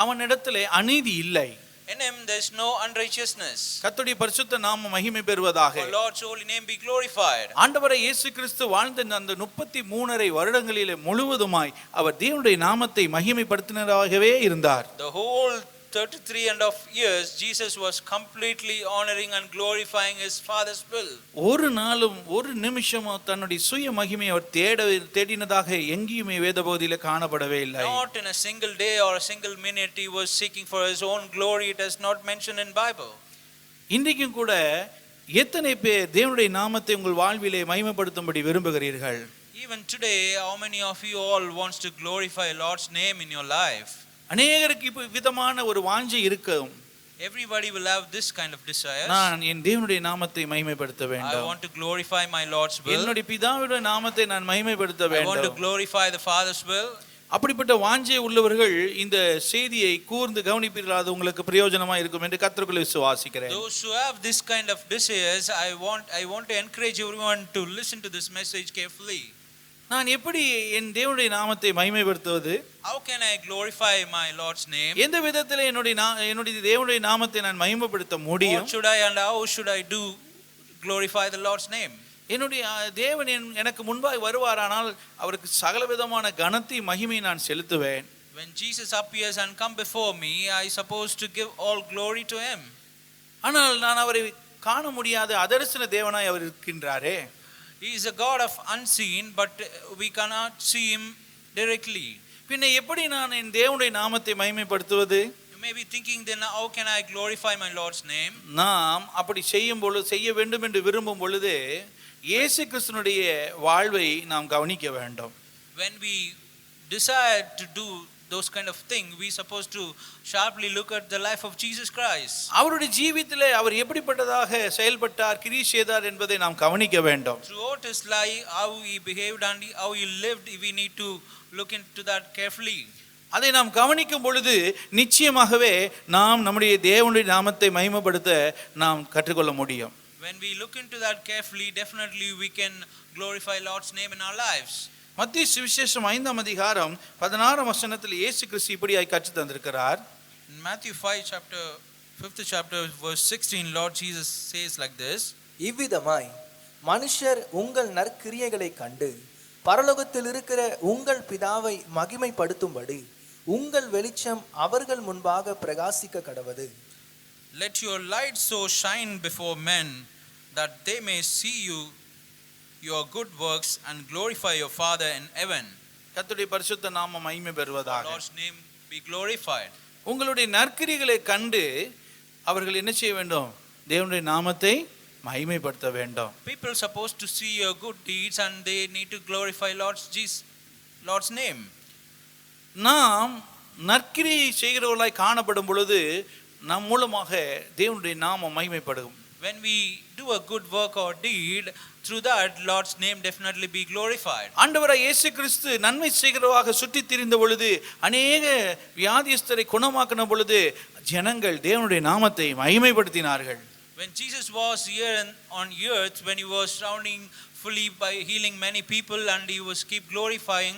அவனிடத்திலே அநீதி இல்லை. In him there is no unrighteousness. கர்த்தருடைய பரிசுத்த நாமம் மகிமை பெறுவதாக. For Lord's holy name be glorified. ஆண்டவரே இயேசு கிறிஸ்து வாழ்ந்த அந்த 33 வருடங்களிலே முழுவதுமாய் அவர் தேவனுடைய நாமத்தை மகிமைப்படுத்தினராகவே இருந்தார். The whole 33.5 years Jesus was completely honoring and glorifying his Father's will. ஒரு நாளும் ஒரு நிமிஷமும் தன்னுடைய சுய மகிமையை அவர் தேடினதாக எங்கேயுமே வேதபோதியிலே காணப்படவே இல்லை. Not in a single day or a single minute he was seeking for his own glory. It is not mentioned in Bible. இன்றைக்கும் கூட எத்தனை பேர் தேவனுடைய நாமத்தை உங்கள் வாழ்விலே மகிமைப்படுத்தும்படி விரும்புகிறீர்கள்? Even today, how many of you all wants to glorify Lord's name in your life? அநேகருக்கு இப்ப விதமான ஒரு வாஞ்சை இருக்கும். Everybody will have this kind of desire. நான் என் தேவனுடைய நாமத்தை மகிமைப்படுத்த வேண்டும். I want to glorify my Lord's will. என்னுடைய பிதாவுடைய நாமத்தை நான் மகிமைப்படுத்த வேண்டும். I want to glorify the Father's will. அப்படிப்பட்ட வாஞ்சை உள்ளவர்கள் இந்த செய்தியை கூர்ந்து கவனிப்பீர்கள், அது உங்களுக்கு பிரயோஜனமா இருக்கும் என்று கர்த்தருக்குள் விசுவாசிக்கிறேன். Those who have this kind of desires, I want to encourage everyone to listen to this message carefully. நான் எப்படி என் தேவனுடைய நாமத்தை மகிமைப்படுத்துவது? How can I glorify my Lord's name? எந்த விதத்திலே என்னுடைய தேவனுடைய நாமத்தை நான் மகிமைப்படுத்த முடியும்? What should I and how should I do glorify the Lord's name? என்னுடைய தேவன் எனக்கு முன்பாய் வருவாரானால் அவருக்கு சகலவிதமான கனத்தை மகிமை நான் செலுத்துவேன். When Jesus appears and come before me, I supposed to give all glory to him. ஆனால் நான் அவரை காண முடியாத அதர்சன தேவனாய் அவர் இருக்கின்றாரே. He is a God of unseen, but we cannot see him directly. பின்ன எப்படி நான் என் தேவனுடைய நாமத்தை மகிமைப்படுத்துவது? You may be thinking, then how can I glorify my Lord's name? நாம் அப்படி செய்ய வேண்டும் என்று விரும்பும் பொழுது இயேசு கிறிஸ்துவினுடைய வாழ்வை நாம் கவனிக்க வேண்டும். When we decide to do those kind of thing, we supposed to sharply look at the life of Jesus Christ. அவருடைய ஜீவிதத்திலே அவர் எப்படிப்பட்டதாக செயல்பட்டார், கிரியை செய்தார் என்பதை நாம் கவனிக்க வேண்டும். Throughout his life, how he behaved and how he lived, we need to look into that carefully. அதை நாம் கவனிக்கும் பொழுது நிச்சயமாகவே நாம் நம்முடைய தேவனுடைய நாமத்தை மகிமைப்படுத்த நாம் கற்றுக்கொள்ள முடியும். When we look into that carefully, definitely we can glorify Lord's name in our lives. மத்திய சுவிசேஷம் 5ஆம் அதிகாரம் 16ஆம் வசனத்தில் இயேசு கிறிஸ்து இப்படியாய் கற்றுத் தந்திருக்கிறார். In Matthew 5th chapter verse 16, Lord Jesus says like this. இவ்விதமாய் மனுஷர் உங்கள் நற்கிரியைகளை கண்டு பரலோகத்தில் இருக்கிற உங்கள் பிதாவை மகிமைப்படுத்தும்படி உங்கள் வெளிச்சம் அவர்கள் முன்பாக பிரகாசிக்க கடவது. Let your light so shine before men that they may see your good works and glorify your Father in heaven. கர்த்தருடைய பரிசுத்த நாமம் மகிமை பெறுவதாக. Lord's name be glorified. உங்களுடைய நற்கிரிகளை கண்டு அவர்கள் என்ன செய்ய வேண்டும்? தேவனுடைய நாமத்தை மகிமைப்படுத்த வேண்டும். People are supposed to see your good deeds and they need to glorify Lord's name. நாம் நற்கிரியை செய்கிறவர்களாய் காணப்படும் பொழுது நம் மூலமாக தேவனுடைய நாமம் மகிமைப்படும். When we do a good work or deed, through that Lord's name definitely be glorified. ஆண்டவராய் இயேசு கிறிஸ்து நன்மை செய்கிறவராக சுற்றித் திரிந்த பொழுது, அநேக வியாதியஸ்தரை குணமாக்கின பொழுது ஜனங்கள் தேவனுடைய நாமத்தை மகிமைப்படுத்தினார்கள். When Jesus was here on earth, when he was surrounding fully by healing many people and he was keep glorifying,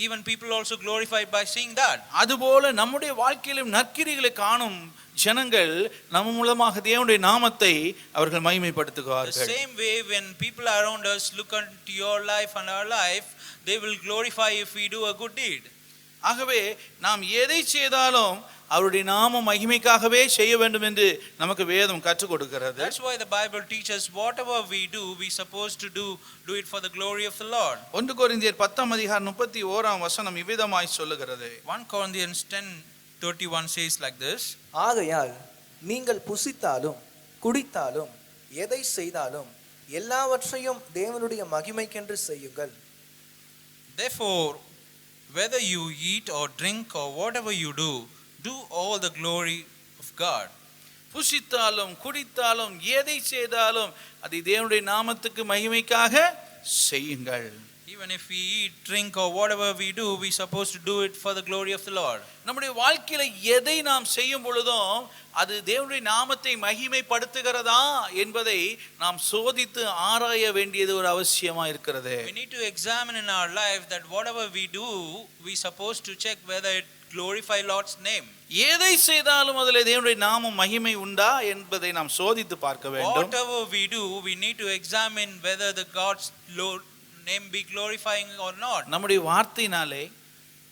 even people also glorified by seeing that. அதுபோல நம்முடைய வாழ்க்கையிலும் நற்கிரிகளை காணும் ஜனங்கள் நம்ம மூலமாக தேவனுடைய நாமத்தை அவர்கள் The மகிமைப்படுத்துவார்கள். same way, when people around us look into your life and our life, they will glorify if we do a good deed. ஆகவே நாம் எதை செய்தாலும் அவருடைய நாம மகிமைக்காகவே செய்ய வேண்டும் என்று நமக்கு வேதம் கற்றுக் கொடுக்கிறது. That's why the Bible teaches whatever we do, we supposed to do it for the glory of the Lord. 1 கொரிந்தியர் 10ஆம் அதிகாரம் 31ஆம் வசனம் இவ்விதமாய் சொல்லுகிறது. 1 Corinthians 10:31 says like this. ஆகையால் நீங்கள் புசித்தாலும் குடித்தாலும் எதை செய்தாலும் எல்லாவற்றையும் தேவனுடைய மகிமைக்கென்று செய்யுங்கள். Therefore, whether you eat or drink or whatever you do all the glory of God. புசித்தாலும் குடித்தாலும் எதை செய்தாலும் அதை தேவனுடைய நாமத்துக்கு மகிமைக்காக செய்யுங்கள். Even if we eat, drink or whatever we do, we supposed to do it for the glory of the Lord. நம்முடைய வாழ்க்கையில எதை நாம் செய்யும் பொழுதும் அது தேவனுடைய நாமத்தை மகிமைப்படுத்துகிறதா என்பதை நாம் சோதித்து ஆராய வேண்டியது ஒரு அவசியமா இருக்கிறது. We need to examine in our life that whatever we do, we supposed to check whether it glorify Lord's name. எதை செய்தாலும் அதிலே தேவனுடைய நாமம் மகிமை உண்டா என்பதை நாம் சோதித்து பார்க்க வேண்டும். Whatever we do, we need to examine whether the God's name be glorifying or not. நம்முடைய வார்த்தையினாலே,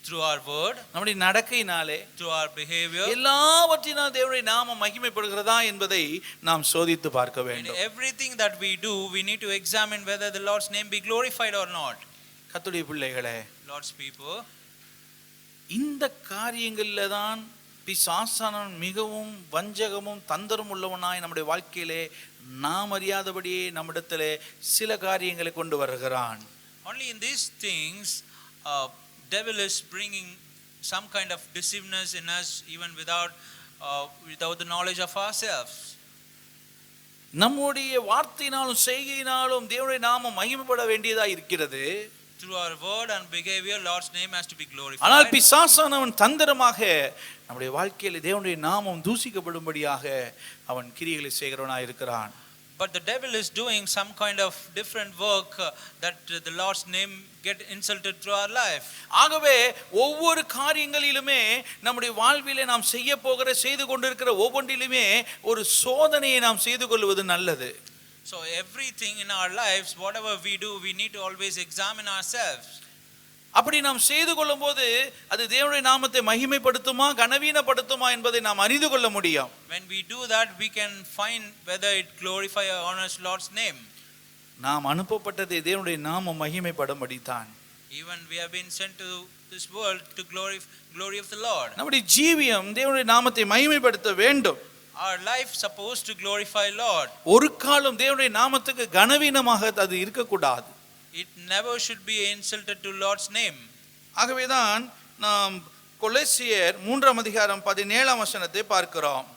Through our word, நம்முடைய நடக்கையினாலே, through our behavior, எல்லாவற்றினால் தேவனுடைய நாமம் மகிமைப்படுகிறதா என்பதை நாம் சோதித்து பார்க்க in வேண்டும். everything that we do, we need to examine whether the Lord's name be glorified or not. கர்த்தருடைய பிள்ளைகளே, Lord's people, இந்த காரியங்களில் தான் பிசாசானவன் மிகவும் வஞ்சகமும் தந்திரம் உள்ளவனாய் நம்முடைய வாழ்க்கையிலே நாம் அறியாதபடியே நம்மிடத்திலே சில காரியங்களை கொண்டு வருகிறான். only in these things devil is bringing some kind of deceiveness in us, even without the knowledge of ourselves. நம்முடைய வார்த்தையினாலும் செய்கையினாலும் தேவனுடைய நாமம் மகிமைப்பட வேண்டியதா இருக்கிறது. Through our word and behavior, Lord's name has to be glorified. ஆனால் பிசாசானவன் தந்திரமாக நம்முடைய வாழ்க்கையிலே தேவனுடைய நாமம் தூசிக்கப்படும்படியாக அவன் கிரியைகளை செய்கிறவனாய் இருக்கிறான். But the devil is doing some kind of different work that the Lord's name get insulted through our life. ஆகவே ஒவ்வொரு காரியங்களிலுமே நம்முடைய வாழ்விலே நாம் செய்து கொண்டிருக்கிற ஒவ்வொன்றிலுமே ஒரு சோதனையை நாம் செய்து கொள்வது நல்லது. So everything in our lives, whatever we do, we need to always examine ourselves. அப்படி நாம் செய்து கொள்ளும்போது அது தேவனுடைய நாமத்தை மகிமைப்படுத்துமா கனவீனப்படுத்துமா என்பதை நாம் அறிந்து கொள்ள முடியும். When we do that, we can find whether it glorify or honors Lord's name. நாம் அனுப்பப்பட்டது தேவனுடைய நாமம் மகிமைப்படும்படிதான். Even we have been sent to this world to glory of the Lord. நம்முடைய ஜீவியம் தேவனுடைய நாமத்தை மகிமைப்படுத்த வேண்டும். Our life supposed to glorify Lord. ஒரு காலம் தேவனுடைய நாமத்துக்கு கனவீனமாக அது இருக்கக்கூடாது. It never should be insulted to Lord's name. ஆகவேதான் நாம் கொலோசியர் 3ஆம் அதிகாரம் 17ஆம் வசனத்தை பார்க்கிறோம்.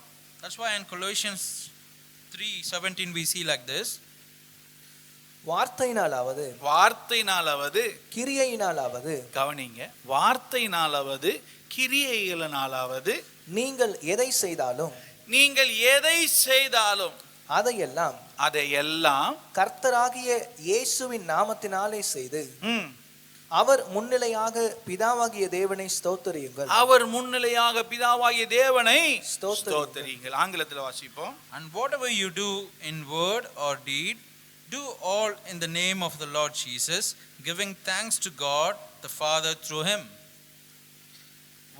That's why in Colossians 3:17 we see like this. வார்த்தையினாலாவது கிரியையினாலாவது கவனிங்க, வார்த்தையினாலாவது கிரியைகளினாலாவது நீங்கள் எதை செய்தாலும் அதையெல்லாம் கர்த்தராகிய இயேசுவின் நாமத்தினாலே செய்து ம், அவர் முன்னிலையாக பிதாவாகிய தேவனை ஸ்தோத்திரியுங்கள். அவர் முன்னிலையாக பிதாவாகிய தேவனை ஸ்தோத்திரியுங்கள். ஸ்தோத்திரியுங்கள். ஆங்கிலத்தில் வாசிப்போம். And whatever you do in word or deed, do all in the name of the Lord Jesus, giving thanks to God the Father through him.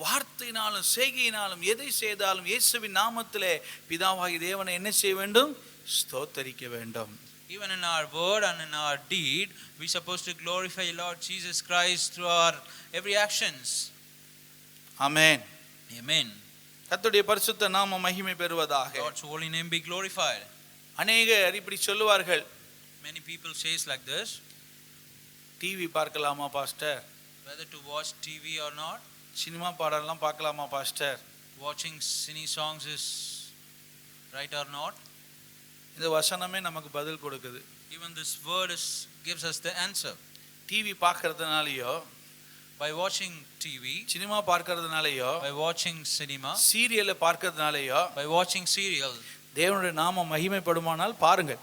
வார்த்தையினாலும் செய்கையினாலும் எதை செய்தாலும் இயேசுவின் நாமத்திலே பிதாவாகிய தேவனை என்ன செய்ய வேண்டும்? ஸ்தோத்தரிக்க வேண்டும். Even in our word and in our deed, we are supposed to glorify Lord Jesus Christ through our every actions. Amen. Amen. கர்த்தருடைய பரிசுத்த நாமம் மகிமை பெறுவதாக. God's holy name be glorified. அநேகர் இப்படி சொல்லுவார்கள், Many people says like this, TV பார்க்கலாமா pastor? whether to watch TV or not, cinema பாடலாம் பார்க்கலாமா pastor? watching cine songs is right or not. இந்த வசனமே நமக்கு பதில் கொடுக்குது. Even this word gives us the answer. TV பார்க்கறதுனாலயோ, By watching TV, சினிமா பார்க்கறதுனாலயோ, by watching cinema, சீரியலை பார்க்கறதுனாலயோ by watching serial, தேவனுடைய நாமம் மகிமைப்படுமானால் பாருங்கள்.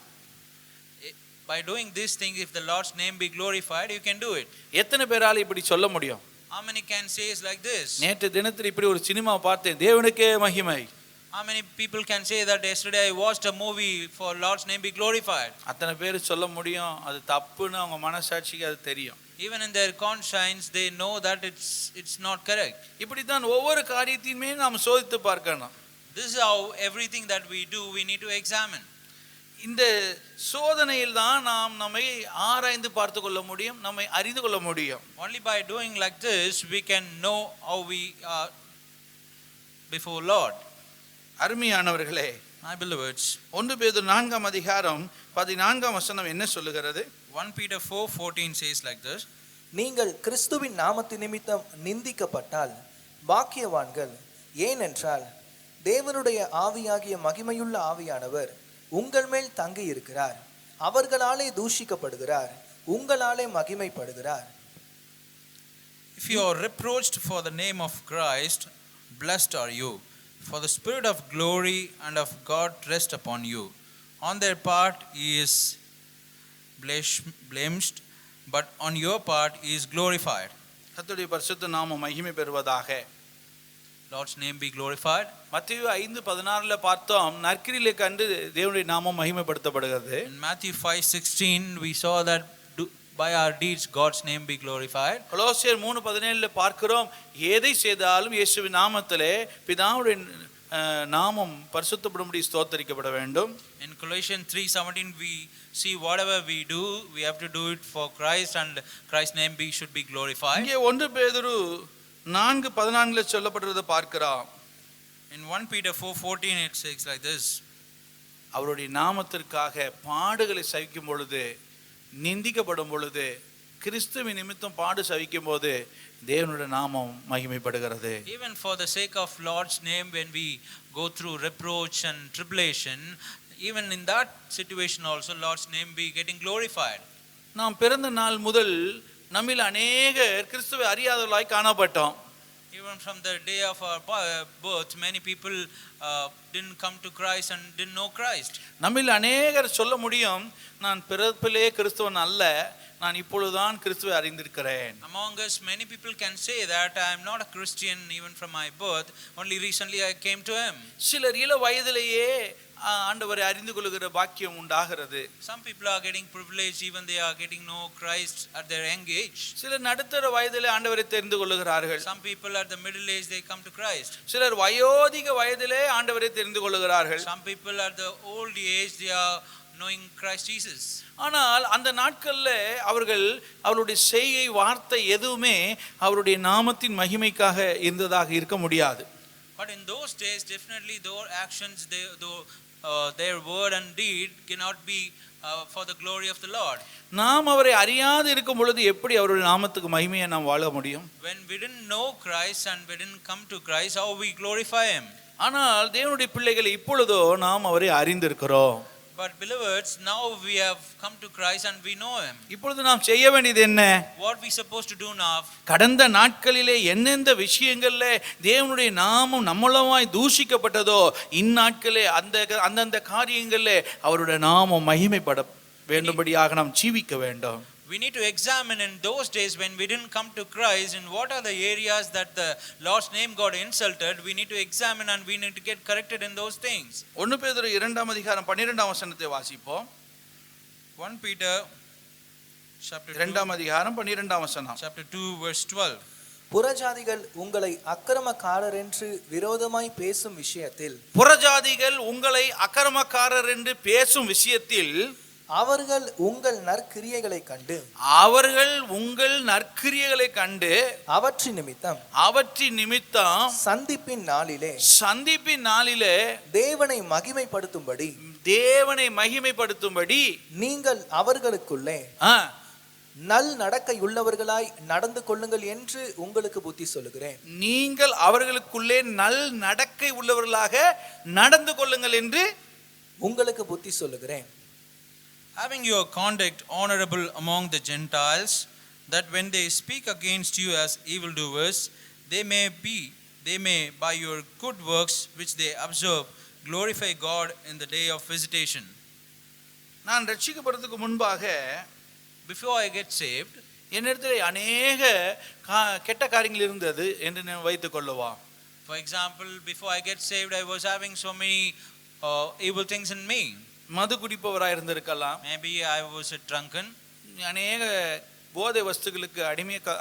by doing these things, if the Lord's name be glorified, you can do it. எத்தனை பேரால இப்படி சொல்ல முடியும்? How many can say is like this? நேற்று தினத்தில் இப்படி ஒரு சினிமா பார்த்தேன், தேவனுக்கே மகிமை. How many people can say that yesterday I watched a movie for Lord's name be glorified? அத்தனை பேர் சொல்ல முடியும். அது தப்புன்னு அவங்க மனசாட்சிக்கு அது தெரியும். Even in their conscience, they know that it's not correct. இப்படித்தான் ஒவ்வொரு காரியத்தையுமே நாம் சோதித்து பார்க்கணும். This is how everything that we do, we need to examine. இந்த சோதனையில் தான் நாம் நம்மை ஆராய்ந்து பார்த்து கொள்ள முடியும், நம்மை அறிந்து கொள்ள முடியும். Only by doing like this, we can know how we are before Lord. அருமையானவர்களே, My beloveds, 1 பேதுரு 4 அதிகாரம் 14 வசனம் என்ன சொல்லுகிறது? 1 Peter 4:14 says like this, நீங்கள் கிறிஸ்துவின் நாமத்து நிமித்தம் நிந்திக்கப்பட்டால் பாக்கியவான்கள், ஏனென்றால் தேவனுடைய ஆவியாகிய மகிமையுள்ள ஆவியானவர் உங்கள் மேல் தங்கி இருக்கிறார். அவர்களாலே தூஷிக்கப்படுகிறார், உங்களாலே மகிமைப்படுகிறார். if you are reproached for the name of Christ, blessed are you, for the spirit of glory and of God rest upon you. On their part he is blamed, but on your part he is glorified. கர்த்தருடைய பரிசுத்த நாமம் மகிமை பெறுவதாக. Lord's name be glorified. மத்தேயு 5:16 பார்த்தோம், நற்கிரியிலே கண்டு தேவனுடைய நாமம் மகிமைப்படுத்தப்படுகிறது. In Matthew 5:16 we saw that by our deeds God's name be glorified. கொலோசியர் 3:17 பார்க்கிறோம், எதை செய்தாலும் இயேசுவின் நாமத்திலே பிதாவுடைய நாமம் பரிசுத்தப்படும்படி ஸ்தோத்திரிக்கப்பட வேண்டும். In Colossians 3:17 we see whatever we do, we have to do it for Christ and Christ's name should be glorified. இங்கே 1 பேதுரு 4:14 சொல்லப்படுறதை பார்க்கிறோம். In 1 Peter 4:14 it says like this, அவருடைய நாமத்திற்காக பாடுகளை சகிக்கும் பொழுது, நிந்திக்கப்படும் பொழுது, கிறிஸ்துவின் நிமித்தம் பாடு சகிக்கும் போது தேவனுடைய நாமம் மகிமைப்படுகிறது. even for the sake of Lord's name, when we go through reproach and tribulation, even in that situation also Lord's name be getting glorified. நாம் பிறந்த நாள் முதல் நம்மில் அநேகர் கிறிஸ்துவை அறியாதவர்களாய் காணப்பட்டோம். Even from the day of our birth, many people didn't come to Christ and didn't know Christ. நம்மில் அநேகர் சொல்ல முடியும், நான் பிறப்பிலே கிறிஸ்துவன் அல்ல, நான் இப்பொழுதுதான் கிறிஸ்துவை அறிந்திருக்கிறேன். Among us, many people can say that I am not a Christian even from my birth, only recently I came to him. சிலர் இள வயதிலேயே ஆண்டவரை அறிந்து கொள்ளுகிற பாக்கியம் உண்டாகிறது. Some people are getting privileged, even they are getting know Christ at their young age. சிலர் நடுத்தர வயதிலே ஆண்டவரை தெரிந்து கொள்ளுகிறார்கள். Some people at the middle age they come to Christ. சிலர் வயோதிக வயதிலே ஆண்டவரை தெரிந்து கொள்ளுகிறார்கள். Some people at the old age they are knowing Christ Jesus. ஆனால் அந்த நாட்கள்ல அவருடைய செய்கை வார்த்தை எதுவுமே அவருடைய நாமத்தின் மகிமைக்காக இருந்ததாக இருக்க முடியாது. But in those days, definitely their actions, their word and deed cannot be for the glory of the Lord. நாம் அவரை அறியாது இருக்கும் பொழுது எப்படி அவருடைய நாமத்துக்கு மகிமையை நாம் வாழ முடியும்? When we didn't know Christ and we didn't come to Christ, how we glorify him? ஆனால் தேவனுடைய பிள்ளைகளை இப்பொழுதோ நாம் அவரை அறிந்திருக்கிறோம். But beloveds, now we have come to Christ and we know him. இப்பொழுது நாம் செய்ய வேண்டியது என்ன? What we supposed to do now? கடந்த நாட்களிலே எந்தெந்த விஷயங்கள்ல தேவனுடைய நாமம் நம்மளவாய் தூஷிக்கப்பட்டதோ இந்நாட்களே அந்தந்த காரியங்கள்ல அவருடைய நாமம் மகிமைப்பட வேண்டும்படியாக நாம் ஜீவிக்க வேண்டும். We need to examine in those days when we didn't come to Christ, in what are the areas that the Lord's name got insulted. We need to examine and we need to get corrected in those things. 1 பேதுரு 2ஆம் அதிகாரம் 12ஆம் வசனத்தை வாசிப்போம். 1 Peter chapter 2ஆம் அதிகாரம் 12ஆம் வசனம். chapter 2 verse 12. புறஜாதிகள் உங்களை அக்கிரமக்காரர் என்று விரோதமாய் பேசும் விஷயத்தில் புறஜாதிகள் உங்களை அக்கிரமக்காரர் என்று பேசும் விஷயத்தில் அவர்கள் உங்கள் நற்கிரியைகளை கண்டு அவற்றின் நிமித்தம் சந்திப்பின் நாளிலே தேவனை மகிமைப்படுத்தும்படி நீங்கள் அவர்களுக்குள்ளே நல் நடக்கையுள்ளவர்களாய் நடந்து கொள்ளுங்கள் என்று உங்களுக்கு புத்தி சொல்லுகிறேன். நீங்கள் அவர்களுக்குள்ளே நல் நடக்கை உள்ளவர்களாக நடந்து கொள்ளுங்கள் என்று உங்களுக்கு புத்தி சொல்லுகிறேன். Having your conduct honorable among the Gentiles, that when they speak against you as evildoers, they may by your good works which they observe glorify God in the day of visitation. நான் ரட்சிக்கப்படுறதுக்கு முன்பாக, before I get saved, என்னிடத்தில் அநேக கெட்ட காரியங்கள் இருந்தது என்று நான் வைத்துக் கொள்ளவா. For example, before I get saved, I was having so many evil things in me. மது குடிப்பவராக இருந்திருக்கலாம். Maybe I was a drunken. அநேக போதை வஸ்துகளுக்கு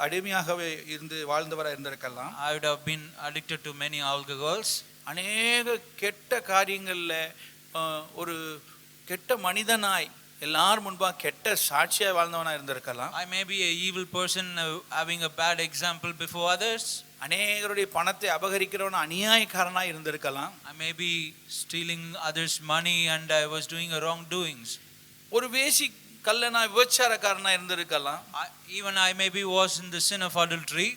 அடிமையாகவே இருந்து வாழ்ந்தவராக இருந்திருக்கலாம். I would have been addicted to many alcohols. அநேக கெட்ட காரியங்கள்ல ஒரு கெட்ட மனிதனாய் எல்லார் முன்பா கெட்ட சாட்சியா வாழ்ந்தவனா இருந்திருக்கலாம். I may be a evil person having a bad example before others. அநேகருடைய பணத்தை அபகரிக்கிறவன் அநியாயக்காரனா இருந்திருக்கலாம். I may be stealing others money and I was doing a wrong doings. ஒரு வேசி கள்ளனா விபச்சாரக்காரனா இருந்திருக்கலாம். Even I may be was in the sin of adultery.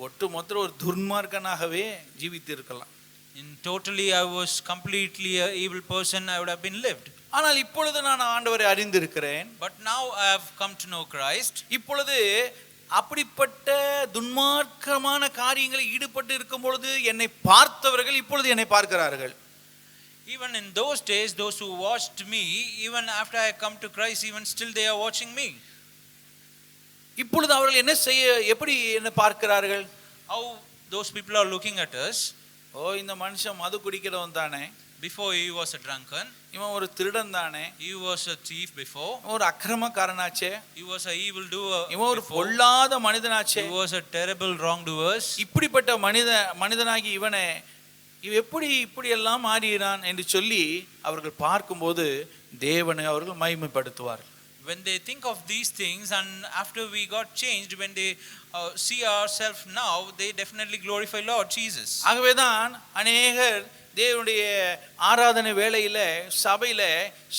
ஒட்டு மொத்தம் ஒரு துன்மார்க்கனாகவே ஜீவித்திருக்கலாம். In totally I was completely a evil person. I would have been lived. ஆனால் இப்பொழுது நான் ஆண்டவரை அறிந்திருக்கிறேன். But now I have come to know Christ. இப்பொழுது அப்படிப்பட்ட துன்மார்க்கமான காரியங்களில் ஈடுபட்டு இருக்கும் பொழுது என்னை பார்த்தவர்கள் இப்பொழுது என்னை பார்க்கிறார்கள். Even in those days, those who watched me, even after I come to Christ, even still they are watching me. இப்பொழுது அவர்கள் என்ன எப்படி என்ன பார்க்கிறார்கள்? How those people are looking at us? இந்த மனுஷன் மது குடிக்கிறவன் தானே. Before he was a drunken. இவன் ஒரு திருடன் தானே. He was a thief before. ஒரு அக்கிரமக்காரனாச்சே. He was a evil doer. இவன் ஒரு பொல்லாத மனிதனாச்சே. He was a terrible wrongdoers. இப்படிப்பட்ட மனிதனாகி இவனை எப்படி இப்படி எல்லாம் மாறினான் என்று சொல்லி அவர்கள் பார்க்கும்போது தேவனை அவர்கள் மகிமைப்படுத்துவார்கள். When they think of these things and after we got changed, when they see ourselves now, they definitely glorify Lord Jesus. ஆகவேதான் அநேகர் தேவனுடைய ஆராதனை வேளையில சபையில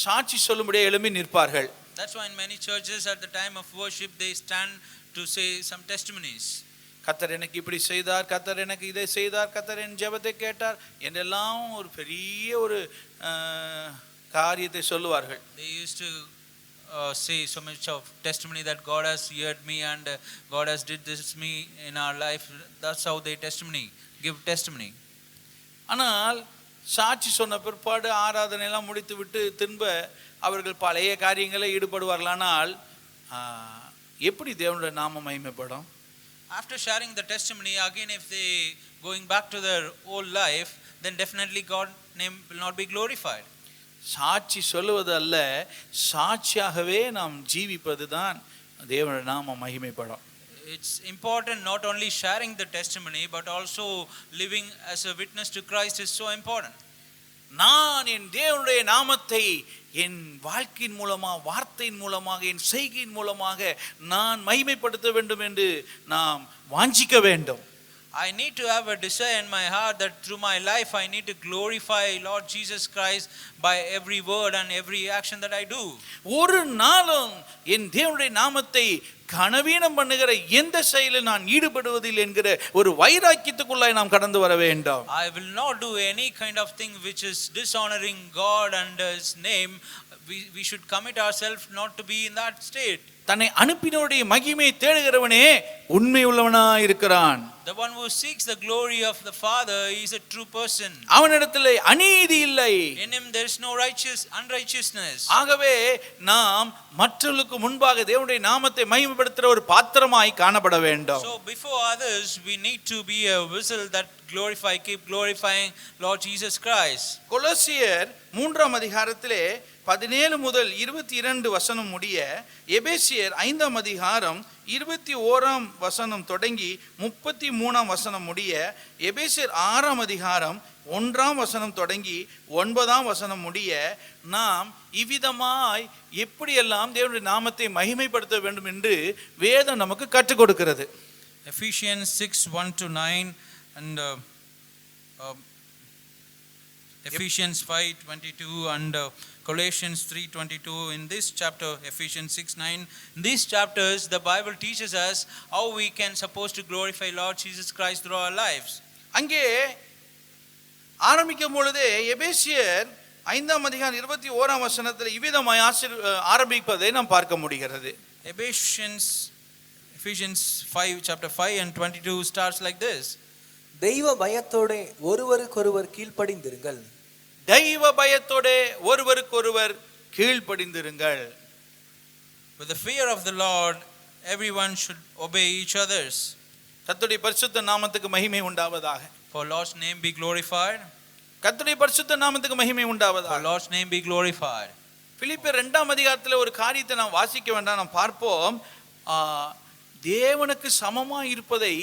சாட்சி சொல்லும்படியே எழும்பி நிற்பார்கள். That's why in many churches at the time of worship they stand to say some testimonies. கர்த்தர் எனக்கு இப்படி செய்தார், கர்த்தர் எனக்கு இதை செய்தார், கர்த்தர் என் ஜெபத்தை கேட்டார் என்றெல்லாம் ஒரு பெரிய ஒரு காரியத்தை சொல்லுவார்கள். They used to say so much of testimony that God has heard me and God has did this me in our life. That's how they give testimony. ஆனால் சாட்சி சொன்ன பிற்பாடு ஆராதனை எல்லாம் முடித்து விட்டு திரும்ப அவர்கள் பழைய காரியங்களை ஈடுபடுவார்களானால் எப்படி தேவனுடைய நாமம் மகிமைப்படும்? After sharing the testimony again, if they going back to their old life, then definitely God's name will not be glorified. சாட்சி சொல்லுவது அல்ல, சாட்சியாகவே நாம் ஜீவிப்பது தான் தேவனுடைய நாமம் மகிமைப்படும். It's important not only sharing the testimony but also living as a witness to Christ is so important. நான் என் தேவனுடைய நாமத்தை என் வாழ்க்கையின் மூலமாக, வார்த்தையின் மூலமாக, என் செய்கையின் மூலமாக நான் மகிமைப்படுத்த வேண்டும் என்று நாம் வாஞ்சிக்க வேண்டும். I need to have a desire in my heart that through my life I need to glorify Lord Jesus Christ by every word and every action that I do. ஒரு நாளும் என் தேவனுடைய நாமத்தை கனவீனம் பண்ணுகிற எந்த செயலில் நான் ஈடுபடுவதில் என்கிற ஒரு வைராக்கியத்துக்குள்ளாய் நாம் கடந்து வர வேண்டும். I will not do any kind of thing which is dishonoring God and His name. We should commit ourselves not to be in that state. தன்னை அனுப்பினவருடைய மகிமையை தேடுகிறவனே உண்மை உள்ளவனாய் இருக்கிறான். The one who seeks the glory of the Father is a true person. அவனிடத்தில் அநீதி இல்லை. In him there is no unrighteousness. ஆகவே நாம் மற்றவர்களுக்கு முன்பாக தேவனுடைய நாமத்தை மகிமைப்படுத்துகிற ஒரு பாத்திரமாய் காணப்பட வேண்டும். So before others we need to be a vessel that keep glorifying Lord Jesus Christ. கொலோசியர் 3ஆம் அதிகாரத்திலே 17 முதல் 22 வசனம் முடிய, எபேசியர் 5ஆம் அதிகாரம் 21ஆம் வசனம் தொடங்கி 33ஆம் வசனம் முடிய, எபேசியர் 6ஆம் அதிகாரம் 1ஆம் வசனம் தொடங்கி 9ஆம் வசனம் முடிய, நாம் இவ்விதமாய் எப்படியெல்லாம் தேவனுடைய நாமத்தை மகிமைப்படுத்த வேண்டும் என்று வேதம் நமக்கு கற்றுக் கொடுக்கிறது. Ephesians 6:1-9 and Ephesians 5:22 and Colossians 3:22. In this chapter, Ephesians 6:9, in these chapters the Bible teaches us how we can supposed to glorify Lord Jesus Christ through our lives. அங்கே ஆரம்பிக்கும் பொழுதே எபேசியர் 5ஆம் அதிகாரம் 21ஆம் வசனத்தில் இவ்விதமாய் ஆரம்பிப்பதை நாம் பார்க்க முடிகிறது. Ephesians 5 chapter 5 and 22 starts like this. தெய்வ பயத்தோடே ஒருவருக்கொருவர் கீழ்ப்படிந்திருங்கள். தெய்வ பயத்தோடே ஒருவருக்கொருவர் கீழ்ப்படிந்திருங்கள். With the fear of the Lord everyone should obey each others. கர்த்தருடைய பரிசுத்த நாமத்துக்கு மகிமை உண்டாவதாக. For Lord's name be glorified. கர்த்தருடைய பரிசுத்த நாமத்துக்கு மகிமை உண்டாவதாக. For Lord's name be glorified. பிலிப்பியர் 2ஆம் அதிகாரத்தில் ஒரு காரியத்தை நாம் வாசிக்க வேண்டாம், நாம் பார்ப்போம். தேவனுக்கு சமமாய் இருப்பதை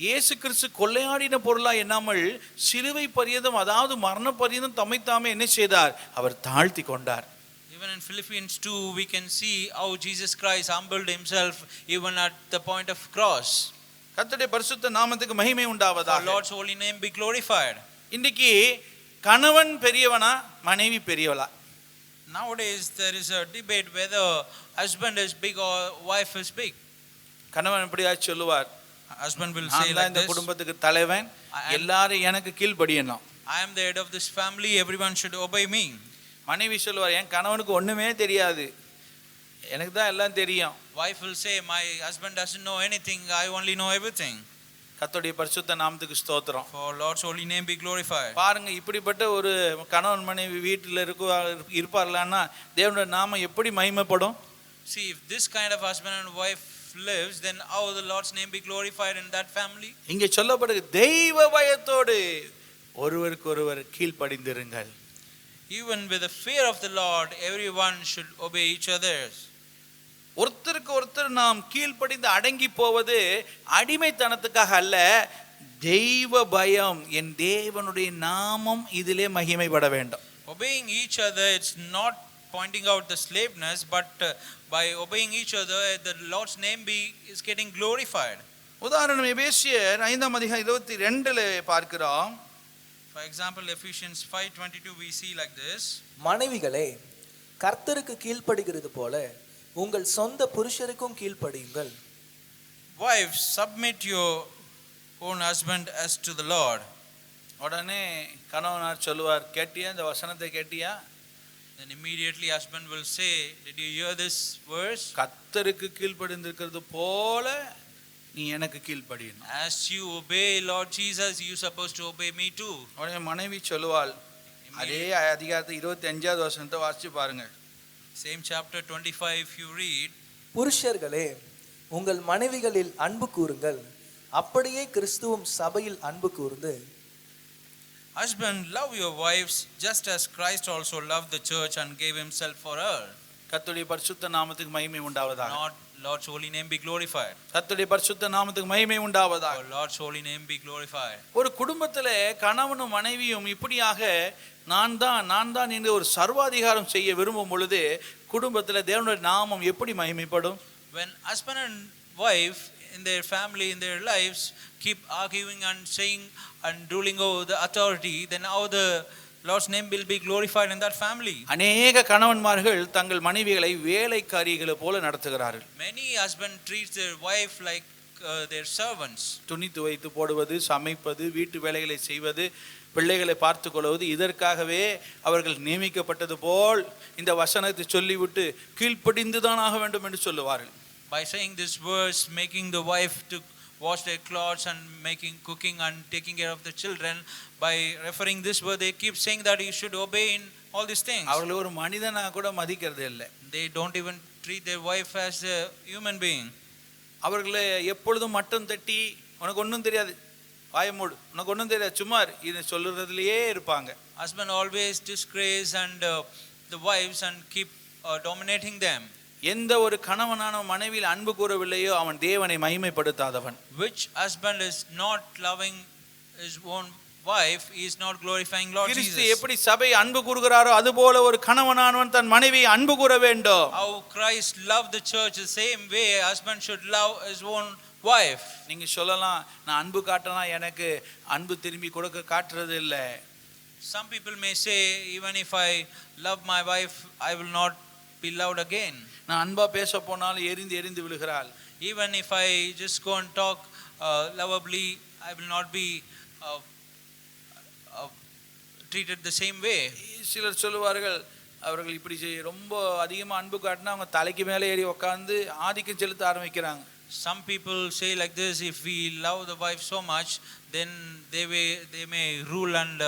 இயேசு கிறிஸ்து கொள்ளையாடின பொருளா எண்ணாமல் சிலுவை பரியந்தம், அதாவது மரண பரியந்தம் தம்மைத்தாமே என்ன செய்தார்? அவர் தாழ்த்தி கொண்டார். Even in Philippians 2 we can see how Jesus Christ humbled himself even at the point of cross. கர்த்தருடைய பரிசுத்த நாமத்துக்கு மகிமை உண்டாவதாக. For Lord's holy name be glorified. இன்னைக்கு கணவன் பெரியவனா மனைவி பெரியவளா? Nowadays there is a debate whether husband is big or wife is big. கணவன் எப்படியா சொல்லுவார்? Husband will say like இந்த this, குடும்பத்துக்கு தலைவன், எல்லாரும் எனக்கு கீழ்ப்படியணும். I am the head of this family, everyone should obey me. மனைவி சொல்லுவார், என் கணவனுக்கு ஒண்ணுமே தெரியாது, எனக்கு தான் எல்லாம் தெரியும். Wife will say, my husband doesn't know anything, I only know everything. கர்த்தருடைய பரிசுத்த நாமத்துக்கு ஸ்தோத்திரம். For Lord's holy name be glorified. பாருங்க, இப்படிப்பட்ட ஒரு கணவன் மனைவி வீட்டில் இருப்பார்களான்னா தேவனுடைய நாமம் எப்படி மகிமைப்படும்? See, if this kind of husband and wife lives, then how the Lord's name be glorified in that family? இங்கே சொல்லப்படுது, தெய்வ பயத்தோடு ஒருவருக்கொருவர் கீழ்ப்படிந்திருங்கள். Even with the fear of the Lord everyone should obey each other. ஒருத்தருக்கு ஒருத்தர் நாம் கீழ்ப்படிந்து அடங்கி போவது அடிமைத்தனத்துக்காக அல்ல, தெய்வ பயம், என் தேவனுடைய நாமம் இதிலே மகிமைப்பட வேண்டும். Obeying each other, it's not pointing out the slaveness, but by obeying each other the Lord's name is getting glorified. உதாரணம் எபேசியர் 5ஆம் அதிகாரம் 22ல பார்க்கிறோம். For example, Ephesians 5:22 we see like this. மனைவிகளே, கர்த்தருக்கு கீழ்ப்படிகிறது போல உங்கள் சொந்த புருஷருக்கும் கீழ்ப்படியுங்கள். Wives, submit your own husband as to the Lord. உடனே கணவனார் சொல்லுவார், கேட்டியா இந்த வசனத்தை கேட்டியா? Then immediately husband will say, did you hear this verse? கர்த்தருக்கு கீழ்ப்படிந்திருக்கிறது போல நீ எனக்கு கீழ்ப்படியணும். As you obey Lord Jesus, you supposed to obey me too. உடனே மனைவி சொல்லுவாள், அதே அதிகாரத்தை 25வது வசனத்தை வாசிச்சு பாருங்க. Same chapter 25 if you read. புருஷர்களே, உங்கள் மனைவிகளில் அன்பு கூறுங்கள், அப்படியே கிறிஸ்துவும் சபையில் அன்பு கூர்ந்து. Husband, love your wives just as Christ also loved the church and gave himself for her. கர்த்தருடைய பரிசுத்த நாமத்துக்கு மகிமை உண்டாவதாக. Not Lord's holy name be glorified. கர்த்தருடைய பரிசுத்த நாமத்துக்கு மகிமை உண்டாவதாக. For Lord's holy name be glorified. ஒரு குடும்பத்திலே கணவனும் மனைவியும் இப்படியாக நான் தான் என்று ஒரு சர்வாதிகாரம் செய்ய விரும்பும் பொழுது குடும்பத்தில் தேவனுடைய நாமம் எப்படி மகிமைப்படும்? When husband and wife in their family, in their lives keep arguing and saying and ruling over the authority, then how the Lord's name will be glorified in that family. அநேக கணவன்மார்கள் தங்கள் மனைவிகளை வேலைக்காரிகளை போல நடத்துகிறார்கள். Many husbands treat their wife like their servants. துணி துவைத்து போடுவது, சமைப்பது, வீட்டு வேலைகளை செய்வது, பிள்ளைகளை பார்த்து கொள்வது, இதற்காகவே அவர்கள் நியமிக்கப்பட்டது போல் இந்த வசனத்தை சொல்லிவிட்டு கீழ்ப்படிந்துதான் ஆக வேண்டும் என்று சொல்லுவார்கள். By saying this verse, making the wife to wash their clothes and cooking and taking care of the children, by referring this word, they keep saying that you should obey in all these things. அவர்கள் ஒரு மனிதனா கூட மதிக்கிறதே இல்லை. They don't even treat their wife as a human being. அவர்களை எப்பொழுதும் மட்டம் தட்டி, உனக்கு ஒன்றும் தெரியாது, வாயை மூடு, உனக்கு ஒன்றும் தெரியாது, சும்மா இதை சொல்லுறதுலயே இருப்பாங்க. Husband always disgrace and the wives and keep dominating them. எந்த ஒரு கணவனான மனைவியில் அன்பு கூறவில்லையோ அவன் தேவனை மகிமைப்படுத்தாதவன். Which husband is not loving his own wife, he is not glorifying Lord Jesus. கிறிஸ்து எப்படி சபை அன்பு கூறுகிறாரோ அதுபோல ஒரு கணவனானவன் தன் மனைவியை அன்பு கூற வேண்டும். How Christ loved the church, the same way husband should love his own wife. நீங்க சொல்லலாம், நான் அன்பு காட்டினா எனக்கு அன்பு திரும்பி கொடுக்க காட்டுறது இல்லை. Some people may say, even if I love my wife, I will not be loved again. நான் அன்பா பேச போனாலும் எரிந்து எரிந்து விழுகிறாள். Even if I just go and talk lovably, I will not be treated the same way. சிலர் சொல்லுவார்கள், அவர்கள் இப்படி ரொம்ப அதிகமா அன்பு காட்டினா அவங்க தலைக்கு மேலே ஏறி உட்கார்ந்து ஆதிக்கம் செலுத்த ஆரம்பிக்கிறாங்க. Some people say like this, if we love the wife so much, then they may rule and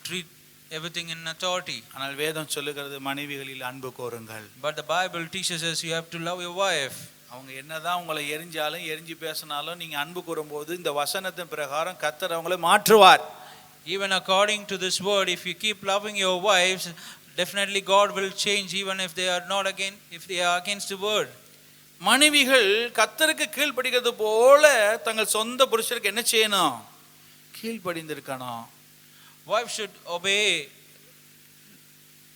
treat everything in authority. ஆனால் வேதம் சொல்லுகிறது, மனைவிகளில் அன்பு கூறுங்கள். But the Bible teaches us you have to love your wife. அவங்க என்னதான் உங்களை எரிஞ்சாலும் எரிஞ்சு பேசினாலும் நீங்க அன்பு கூறும்போது இந்த வசனத்தின் பிரகாரம் கர்த்தர் அவங்களை மாற்றுவார். Even according to this word, if you keep loving your wives, definitely God will change, even if they are not if they are against the word. மனைவிகள் கர்த்தருக்கு கீழ்ப்படிகிறது போல தங்கள் சொந்த புருஷருக்கு என்ன செய்யணும்? கீழ்ப்படிந்திருக்கணும். Wives should obey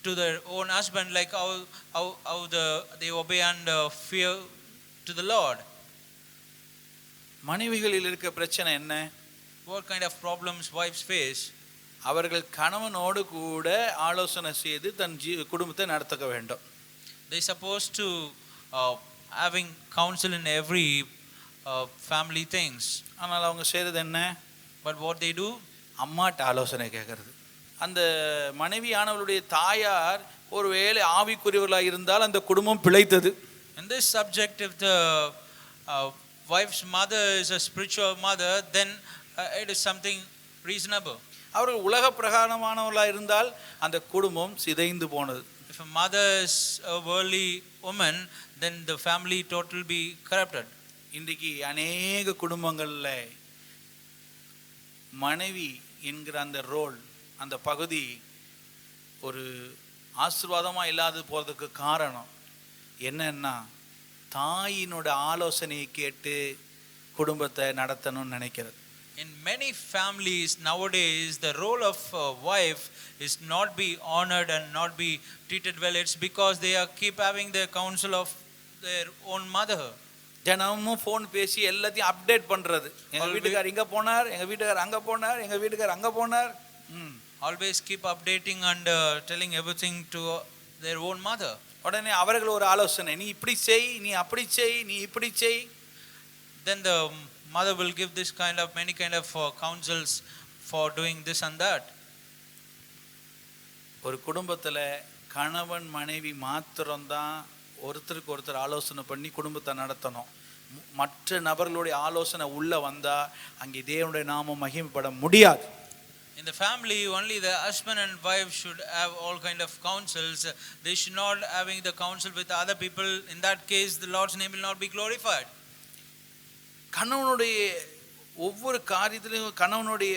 to their own husband like how they obey and fear to the Lord. மனைவிகளில் இருக்க பிரச்சனை என்ன? What kind of problems wives face? அவர்கள் கணவனோடு கூட ஆலோசனை செய்து தன் குடும்பத்தை நடத்த வேண்டும். They supposed to having counsel in every family things. ஆனால் அவங்க செய்யறது என்ன? But what they do? அம்மாட்ட ஆலோசனை கேட்கறது. அந்த மனைவியானவளுடைய தாயார் ஒருவேளை ஆவிக்குரியவர்களாக இருந்தால் அந்த குடும்பம் பிழைத்தது. In this subject, if the wife's mother is a spiritual mother, then it is something reasonable. அவர்கள் உலக பிரகாரமானவர்களாக இருந்தால் அந்த குடும்பம் சிதைந்து போனது. If a mother is a worldly woman, then the family totally be corrupted. இன்றைக்கு அநேக குடும்பங்கள்ல மனைவி என்கிற அந்த ரோல், அந்த பகுதி ஒரு ஆசீர்வாதமா இல்லாது போறதுக்கு காரணம் என்னன்னா, தாயினோட ஆலோசனையை கேட்டு குடும்பத்தை நடத்தணும்னு நினைக்கிறது. In many families nowadays, the role of a wife is not be honored and not be treated well. It's because they are keep having the counsel of their own mother. தினமும் ஃபோன் பேசி எல்லாத்தையும் அப்டேட் பண்றது. எங்க வீட்டுக்கார் இங்க போனார், எங்க வீட்டுக்கார் அங்க போனார், எங்க வீட்டுக்கார் அங்க போனார். Always keep updating and telling everything to their own mother. உடனே அவர்கள் ஒரு ஆலோசனை, நீ இப்படி செய், நீ அப்படி செய், நீ இப்படி செய். Then the mother will give this many kind of counsels for doing this and that. ஒரு குடும்பத்துல கணவன் மனைவி மாத்திரம்தான் ஒருத்தருக்கு ஒருத்தர் ஆலோசனை பண்ணி குடும்பத்தை நடத்தணும். மற்ற நபர்களுடைய ஆலோசனை உள்ள வந்தா அங்கே தேவனுடைய நாமம் மகிமைப்பட முடியாது. In the family, only the husband and wife should have all kind of counsels. They should not having the counsel with other people. In that case, the Lord's name will not be glorified. கணவனுடைய ஒவ்வொரு காரியத்திலும் கணவனுடைய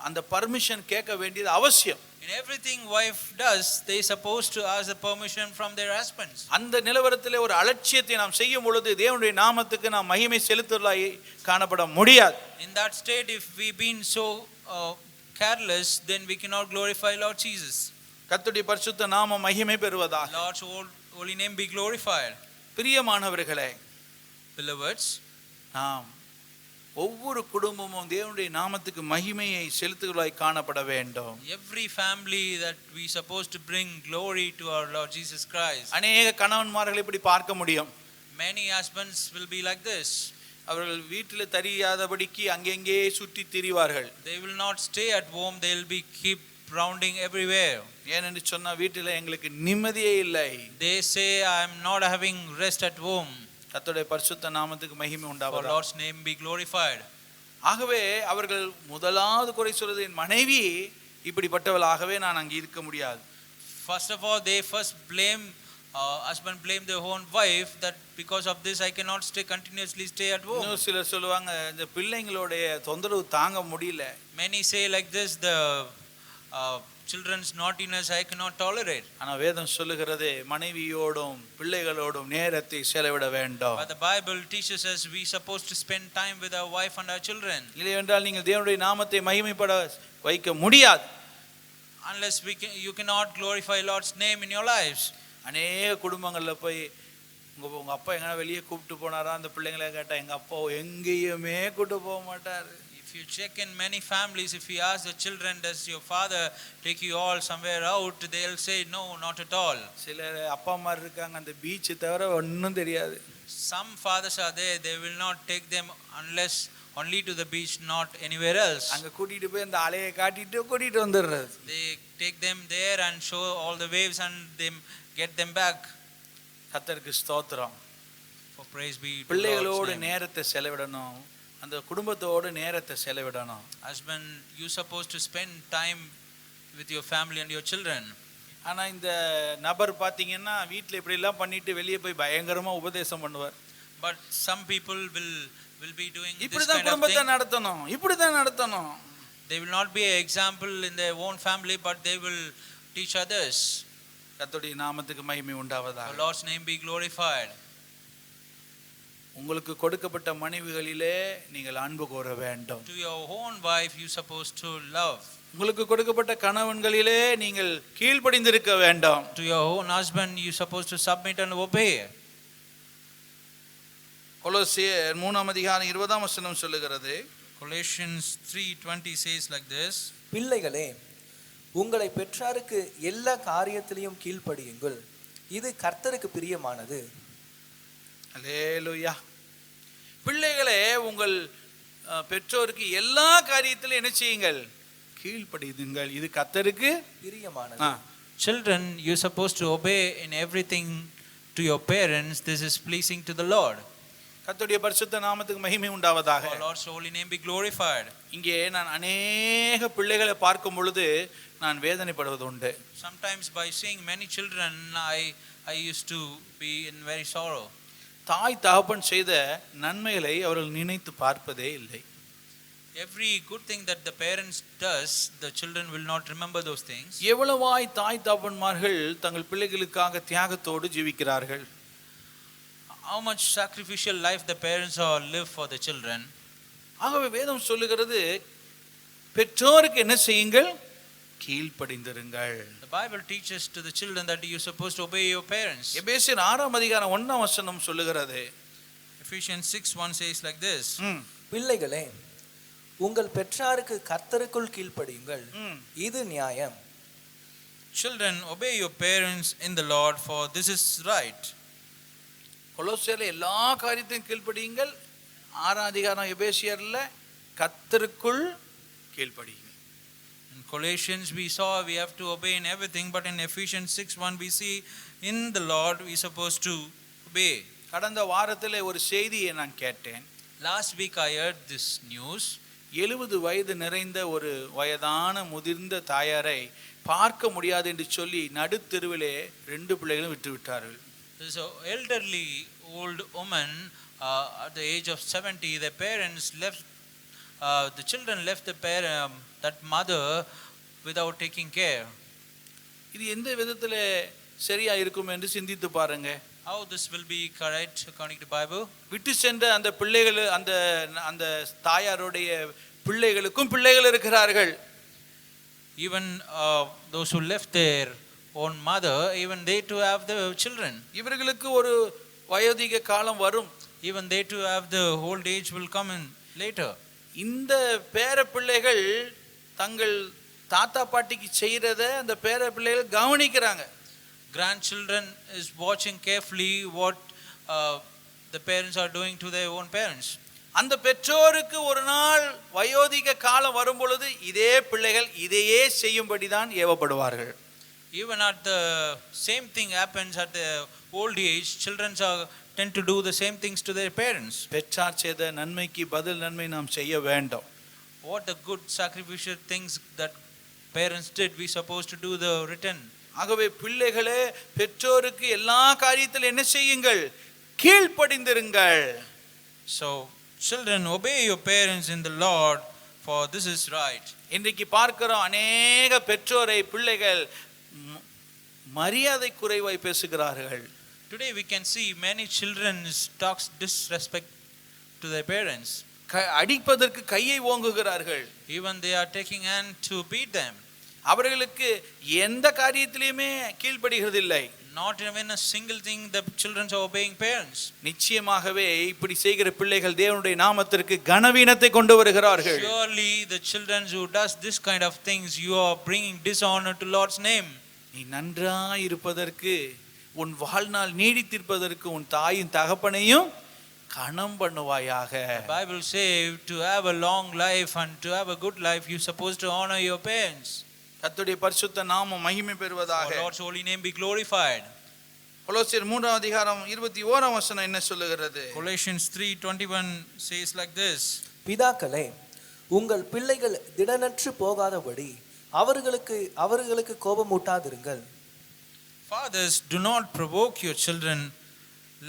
அந்த பர்மிஷன் கேட்க வேண்டியது அவசியம். In everything wife does, they supposed to ask the permission from their husbands. அந்த நிலவரத்திலே ஒரு அலட்சியத்தை நாம் செய்யும் பொழுது தேவனுடைய நாமத்துக்கு நாம் மகிமை செலுத்துவதாய் காணப்பட முடியாது. In that state, if we been so careless, then we cannot glorify Lord Jesus. கர்த்தருடைய பரிசுத்த நாமம் மகிமை பெறுவதாக. Lord's holy name be glorified. பிரியமானவர்களே, Beloveds, நாம் ஒவ்வொரு குடும்பமும் தேவனுடைய நாமத்துக்கு மகிமையை செலுத்துகிறாய் காணப்பட வேண்டும். Every family that we supposed to bring glory to our Lord Jesus Christ. அநேக கணவன்மார்கள் இப்படி பார்க்க முடியும். Many husbands will be like this. அவர்கள் வீட்டில் தெரியாதபடிக்கு அங்கெங்கே சுற்றி திரிவார்கள். They will not stay at home, they will be keep rounding everywhere. ஏனென்று சொன்னா வீட்டில் எங்களுக்கு நிம்மதியே இல்லை. They say I am not having rest at home. கர்த்தருடைய பரிசுத்த நாமத்துக்கு மகிமை For உண்டாவதாக. Lord's name be glorified. ஆகவே அவர்கள் முதலாவது குறை சொல்வது என் மனைவி இப்படிப்பட்டவளாகவே நான் அங்கே இருக்க முடியாது. First of all, they first blame husband blame their own wife that because of this I cannot continuously stay at home. இன்னும் சிலர் சொல்லுவாங்க இந்த பிள்ளைங்களுடைய தொந்தரவு தாங்க முடியல. Many say like this, the children's naughtiness I cannot tolerate. ஆனா வேதம் சொல்லுகிறது மனைவியோடும் பிள்ளைகளோடும் நேரத்தை செலவிட வேண்டும். But the Bible teaches us we supposed to spend time with our wife and our children. இல்லையென்றால் நீங்கள் தேவனுடைய நாமத்தை மகிமைப்பட வைக்க முடியாது. Unless you cannot glorify Lord's name in your lives. அநேக குடும்பங்களில் போய் உங்க அப்பா எங்கன்னா வெளியே கூப்பிட்டு போனாரா அந்த பிள்ளைங்களை கேட்டால் எங்கள் அப்பா எங்கேயுமே கூப்பிட்டு போக மாட்டார். If you check in many families, if you ask the children, does your father take you all somewhere out, they'll say no, not at all. சிலர் அப்பா அம்மா இருக்காங்க அந்த பீச் தவிர ஒன்றும் தெரியாது. Some fathers are there, they will not take them unless only to the beach, not anywhere else. அங்கே கூட்டிகிட்டு போய் அந்த அலையை காட்டிட்டு கூட்டிகிட்டு வந்துடுறது. They take them there and show all the waves and they get them back. கர்த்தருக்கு ஸ்தோத்திரம். For praise be to பிள்ளைகளோடு Lord's name. நேரத்தை செலவிடணும், அந்த குடும்பத்தோடு நேரத்தை செலவிடணும். Husband, you supposed to spend time with your family and your children. ஆனால் இந்த நபர் பார்த்தீங்கன்னா வீட்டில் இப்படிலாம் பண்ணிட்டு வெளியே போய் பயங்கரமாக உபதேசம் பண்ணுவார். But some people will be doing this இப்படி தான் kind of குடும்பத்தை thing. நடத்தணும், இப்படி தான் நடத்தணும். They will not be an example in their own family, but they will teach others. கர்த்தருடைய நாமத்துக்கு மகிமை For உண்டாவதாக. Lord's name be glorified. உங்களுக்கு கொடுக்கப்பட்ட மனைவிகளிலே நீங்கள் அன்பு கூற வேண்டும். To your own wife you supposed to love. உங்களுக்கு கொடுக்கப்பட்ட கணவன்களிலே நீங்கள் கீழ்ப்படிந்திருக்க வேண்டும். To your own husband you supposed to submit and obey. கொலோசியர் 3:20 சொல்லுகிறது. Colossians 3:20 says like this. பிள்ளைகளே, உங்களை பெற்றாருக்கு எல்லா காரியத்திலையும் கீழ்ப்படியுங்கள், இது கர்த்தருக்கு பிரியமானது. அல்லேலூயா. பிள்ளைகளே, உங்கள் பெற்றோருக்கு எல்லா காரியத்திலும் என்ன செய்யுங்கள்? கீழ்ப்படியுங்கள், இது கர்த்தருக்கு பிரியமானது. Children, you supposed to obey in everything to your parents. This is pleasing to the Lord. கர்த்தருடைய பரிசுத்த நாமத்துக்கு மகிமை உண்டாவதாக. For Lord's holy name be glorified. இங்கே நான் அநேக பிள்ளைகளை பார்க்கும் பொழுது நான் வேதனைப்படுவது உண்டு. Sometimes by seeing many children I used to be in very sorrow. தாய் தகப்பன் செய்த நன்மைகளை அவர்கள் நினைத்து பார்ப்பதே இல்லை. Every good thing that the parents does, the children will not remember those things. எவ்வளவாய் தாய் தகப்பன்மார்கள் தங்கள் பிள்ளைகளுக்காக தியாகத்தோடு ஜீவிக்கிறார்கள். How much sacrificial life the parents are live for the children. ஆகவே வேதம் சொல்லுகிறது, பெற்றோருக்கு என்ன செய்யுங்கள்? கீழ்ப்படிந்திருங்கள். The Bible teaches to the children that you are supposed to obey your parents. எபேசியர் 6:1 சொல்லுகிறது. Ephesians 6:1 says like this. பிள்ளைகளே, உங்கள் பெற்றாருக்கு கர்த்தருக்குள் கீழ்ப்படியுங்கள், இது நியாயம். Children, obey your parents in the Lord, for this is right. கொலோசியர்ல எல்லா காரியத்தையும் கீழ்ப்படியுங்கள். 6 எபேசியர்ல கர்த்தருக்குள் கீழ்ப்படியுங்கள். In Colossians we saw we have to obey in everything, but in Ephesians 6:1 we see in the Lord we supposed to obey. கடந்த வாரத்தில் ஒரு செய்தியை நான் கேட்டேன். Last week I heard this news. 70 வயது நிறைந்த ஒரு வயதான முதிர்ந்த தாயாரை பார்க்க முடியாது என்று சொல்லி நடுத்தெருவிலே 2 பிள்ளைகளும் விட்டு விட்டார்கள். There's an elderly old woman at the age of 70. Their parents left, the children left that mother without taking care. இது எந்த விதத்தில் சரியா இருக்கும் என்று சிந்தித்து பாருங்க. How this will be correct according to Bible? விட்டு சென்ற அந்த பிள்ளைகள், அந்த தாயாருடைய பிள்ளைகளுக்கும் பிள்ளைகள் இருக்கிறார்கள். Even those who left their own mother, even they too have the children. இவர்களுக்கு ஒரு வயோதிக காலம் வரும். Even they too have the old age will come in. later. இந்த பேர பிள்ளைகள் தங்கள் தாத்தா பாட்டிக்கு செய்யறத அந்த பேர பிள்ளைகள் கவனிக்கிறாங்க. Grandchildren is watching carefully what the parents are doing to their own parents. அந்த பெற்றோருக்கு ஒரு நாள் வயோதிக காலம் வரும் பொழுது இதே பிள்ளைகள் இதையே செய்யும்படி தான் ஏவப்படுவார்கள். Even at the same thing happens at the old age, children tend to do the same things to their parents. பெற்றார் செய்த நன்மைக்கு பதில் நன்மை நாம் செய்ய வேண்டும். What the good sacrificial things that parents did, we supposed to do the return. ஆகவே பிள்ளைகளே பெற்றோருக்கு எல்லா காரியத்திலும் என்ன செய்யுங்கள்? கீழ்ப்படிந்திருங்கள். So children, obey your parents in the Lord, for this is right. இன்றைக்கு பார்க்கிறோம் அநேக பெற்றோரை பிள்ளைகள் மரியாதை குறைவாய் பேசுகிறார்கள். Today we can see many children talks disrespect to their parents. அடிப்பதற்கு கையை ஓங்குகிறார்கள். Even they are taking hand to beat them. அவர்களுக்கு எந்த காரியத்திலுமே கீழ்ப்படிகிறதில்லை. Not even a single thing the children are obeying parents. நிச்சயமாகவே இப்படி செய்கிற பிள்ளைகள் தேவனுடைய நாமத்திற்கு கனவீனத்தை கொண்டு வருகிறார்கள். Surely the children who does this kind of things, you are bringing dishonor to Lord's name. நீ நன்றாய் இருப்பதற்கு, உன் வாழ்நாள் நீடித்திருப்பதற்கு உன் தாயின் தகப்பனையும் கனம் பண்ணுவாயாக. Bible says to have a long life and to have a good life, you supposed to honor your parents. கர்த்தருடைய பரிசுத்த நாமம் மகிமை பெறுவதாக. For Lord's holy name be glorified. கொலோசியர் 3:21 என்ன சொல்லுகிறது? Colossians 3:21 says like this. பிதாக்களே, உங்கள் பிள்ளைகள் திடனற்று போகாதபடி அவர்களுக்கு கோபமூட்டாதிருங்கள். Fathers, do not provoke your children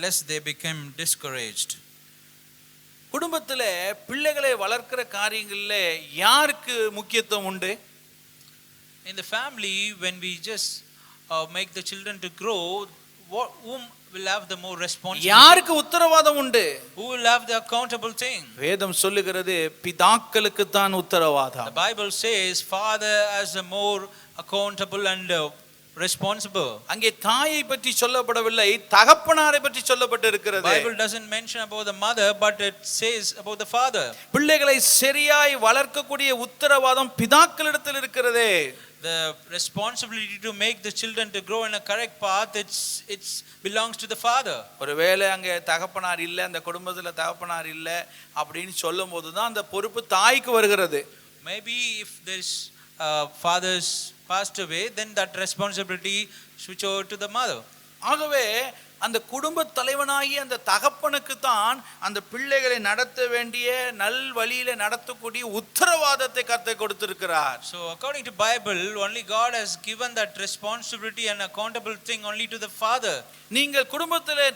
lest they become discouraged. குடும்பத்திலே பிள்ளைகளை வளர்க்கிற காரியங்களிலே யாருக்கு முக்கியத்துவம் உண்டு? In the family, when we just make the children to grow, whom will have the more responsibility? யாருக்கு உத்தரவாதம் உண்டு? Who will have the accountable thing? வேதம் சொல்லுகிறது பிதாக்களுக்கு தான் உத்தரவாதம். The Bible says father as a more accountable and responsible. அங்கே தாயை பற்றி சொல்லப்படவில்லை, தகப்பனாரை பற்றி சொல்லப்பட்டிருக்கிறது. Bible doesn't mention about the mother, but it says about the father. பிள்ளைகளை சரியாய் வளர்க்கக்கூடிய உத்தரவாதம் பிதாக்களிடத்தில் இருக்கிறது. The responsibility to make the children to grow in a correct path, it's belongs to the father. ஒருவேளை அங்கே தகப்பனார் இல்லை, அந்த குடும்பத்தில் தகப்பனார் இல்லை அப்படின்னு சொல்லும் போது தான் அந்த பொறுப்பு தாய்க்கு வருகிறது. Maybe if this father's passed away, then that responsibility switch over to the mother. ஆகவே அந்த குடும்ப தலைவனாகி அந்த தகப்பனுக்கு தான் அந்த பிள்ளைகளை நடத்த வேண்டிய நல் வழியில நடத்தக்கூடிய உத்தரவாதத்தை கர்த்தர் கொடுத்திருக்கிறார். So according to Bible, only God has given that responsibility and accountable thing only to the father. நீங்கள் குடும்பத்திலே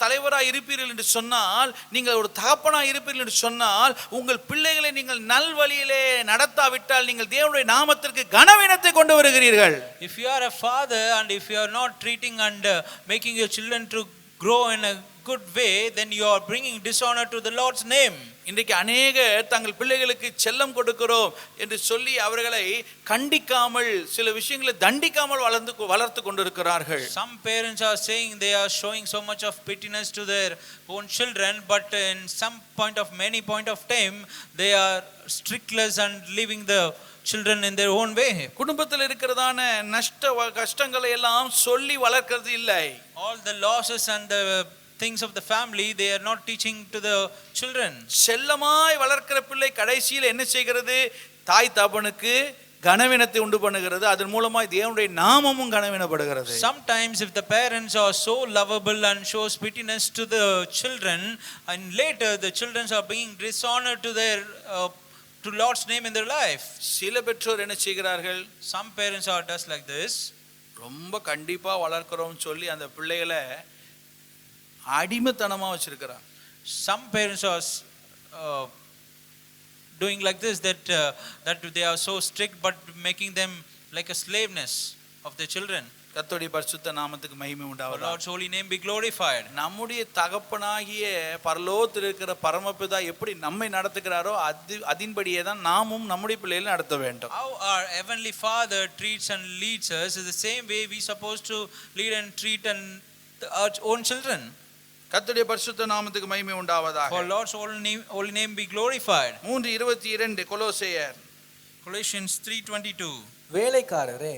தலைவராக இருப்பீர்கள் என்று சொன்னால், நீங்கள் ஒரு தகப்பனாக இருப்பீர்கள் என்று சொன்னால், உங்கள் பிள்ளைகளை நீங்கள் நல் வழியிலே நடத்தாவிட்டால் நீங்கள் தேவனுடைய நாமத்திற்கு கனவீனத்தை கொண்டு வருகிறீர்கள். If you are a father and if you are not treating and making your children to grow in a good way, then you are bringing dishonor to the Lord's name. இன்றைக்கு அநேக தங்கள் பிள்ளைகளுக்கு செல்லம் கொடுக்கிறோம் என்று சொல்லி அவர்களை கண்டிக்காமல் சில விஷயங்களை தண்டிக்காமல் வளர்த்து கொண்டிருக்கிறார்கள். Some parents are saying they are showing so much of pittiness to their own children, but in some point of time they are strictless and leaving the children in their own way. குடும்பத்தில் இருக்கிறதான கஷ்டங்களை எல்லாம் சொல்லி வளர்க்கிறது இல்லை. All the losses and the things of the family they are not teaching to the children. செல்லமாய் வளர்க்கிற பிள்ளை கடைசியில் என்ன செய்கிறது? தாய் தகப்பனுக்கு கனவீனத்தை உண்டு பண்ணுகிறது. அதன் மூலமாய் தேவனுடைய நாமமும் கனவீனப்படுகிறது. Sometimes if the parents are so lovable and shows pittiness to the children, and later the children are being dishonored to their to Lord's name in their life. சில பெற்றோர் என்ன செய்கிறார்கள்? Some parents are just like this. ரொம்ப கண்டிப்பா வளர்க்கிறோம் சொல்லி அந்த பிள்ளைகளை அடிமைத்தனமா வச்சிருக்கிறாங்க. Some parents are doing like this, that they are so strict but making them like a slaveness of their children. கர்த்தருடைய பரிசுத்த நாமத்துக்கு மகிமை உண்டாவதாக. Lord's holy name be glorified. நம்முடைய தகப்பனாகிய பரலோகத்தில் இருக்கிற பரமபிதா எப்படி நம்மை நடத்துகிறாரோ அதின்படியே தான் நாமும் நம்முடைய பிள்ளைகளை நடத்த வேண்டும். How our heavenly Father treats and leads us is the same way we supposed to lead and treat and our own children. கர்த்தருடைய பரிசுத்த நாமத்துக்கு மகிமை உண்டாவதாக. For Lord's holy name be glorified. 3:22 கொலோசையர். Colossians 3:22. வேலைக்காரரே,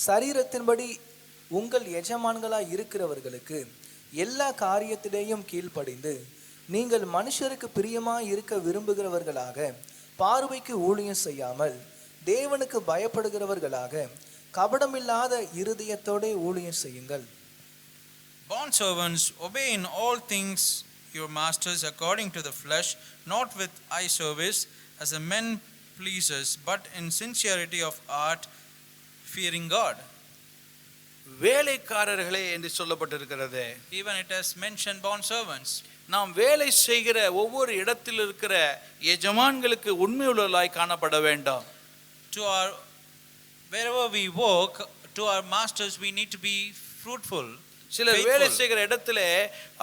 சரீரத்தின்படி உங்கள் எஜமான்களாய் இருக்கிறவர்களுக்கு எல்லா காரியத்திலேயும் கீழ்ப்படிந்து நீங்கள் மனுஷருக்கு பிரியமாய் இருக்க விரும்புகிறவர்களாக பார்வைக்கு ஊழியம் செய்யாமல் தேவனுக்கு பயப்படுகிறவர்களாக கபடமில்லாத இருதயத்தோட ஊழியம் செய்யுங்கள். Bond servants, obey in all things your masters according to the flesh, not with eye service as the men pleasers, but in sincerity of heart, fearing God. வேலைக்காரர்களே என்று சொல்லப்பட்டிருக்கிறது. Even it has mentioned bond servants. நாம் வேலை செய்கிற ஒவ்வொரு இடத்தில் இருக்கிற எஜமான்களுக்கு உண்மையுள்ளவர்களாய் காணப்பட வேண்டும். Wherever we work, to our masters we need to be fruitful. சிலர் வேலை செய்கிற இடத்திலே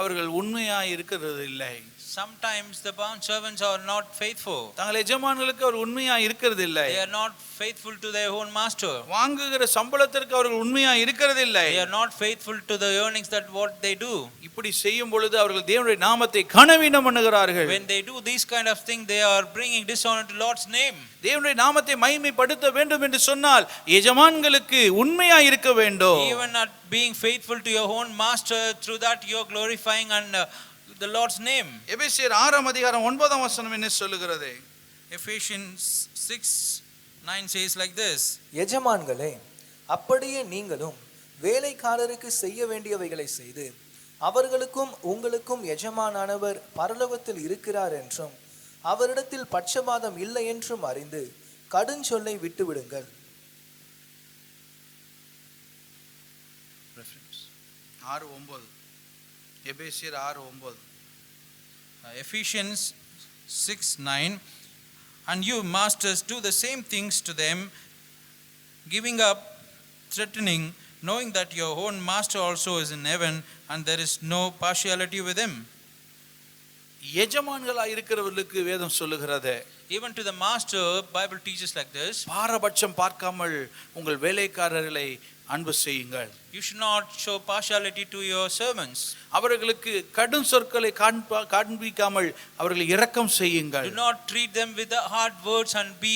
அவர்கள் உண்மையாய் இருக்கிறது இல்லை. Sometimes the bond servants are not faithful. தங்கள் எஜமான்களுக்கு அவர் உண்மையாய் இருக்கிறது இல்லை. They are not faithful to their own master. வாங்குகிற சம்பளத்திற்கு அவர்கள் உண்மையாய் இருக்கிறது இல்லை. They are not faithful to the earnings that what they do. இப்படி செய்யும் பொழுது அவர்கள் தேவனுடைய நாமத்தை கனவீனம் பண்ணுகிறார்கள். When they do these kind of thing, they are bringing dishonor to Lord's name. தேவனுடைய நாமத்தை மகிமைப்படுத்த வேண்டும் என்று சொன்னால் எஜமான்களுக்கு உண்மையாய் இருக்க வேண்டும். Even not being faithful to your own master, through that you are glorifying and the Lord's name. எபேசியர் 6:9 என்ன சொல்லுகிறது? Ephesians 6:9 says like this. எஜமான்களே, அப்படியே நீங்களும் வேலைக்காரருக்கு செய்ய வேண்டியவைகளை செய்து அவர்களுக்கும் உங்களுக்கும் எஜமானானவர் பரலோகத்தில் இருக்கிறார் என்றும் அவரிடத்தில் பட்சபாதம் இல்லை என்றும் அறிந்து கடுஞ்சொல்லை விட்டுவிடுங்கள். 6:9 எபேசியர் 6:9 Ephesians 6:9 And you masters do the same things to them, giving up, threatening, knowing that your own master also is in heaven and there is no partiality with him. எஜமான்களாய் இருக்கிறவர்களுக்கு வேதம் சொல்லுகிறது. Even to the master, Bible teaches like this. பாரபட்சம் பார்க்காமல் உங்கள் வேலைக்காரர்களை அன்பு செய்யுங்கள். You should not show partiality to your servants. அவர்களுக்கு கடும் சொற்களை காண்பிக்காமல் அவர்களை இரக்கம் செய்யுங்கள். Do not treat them with the hard words and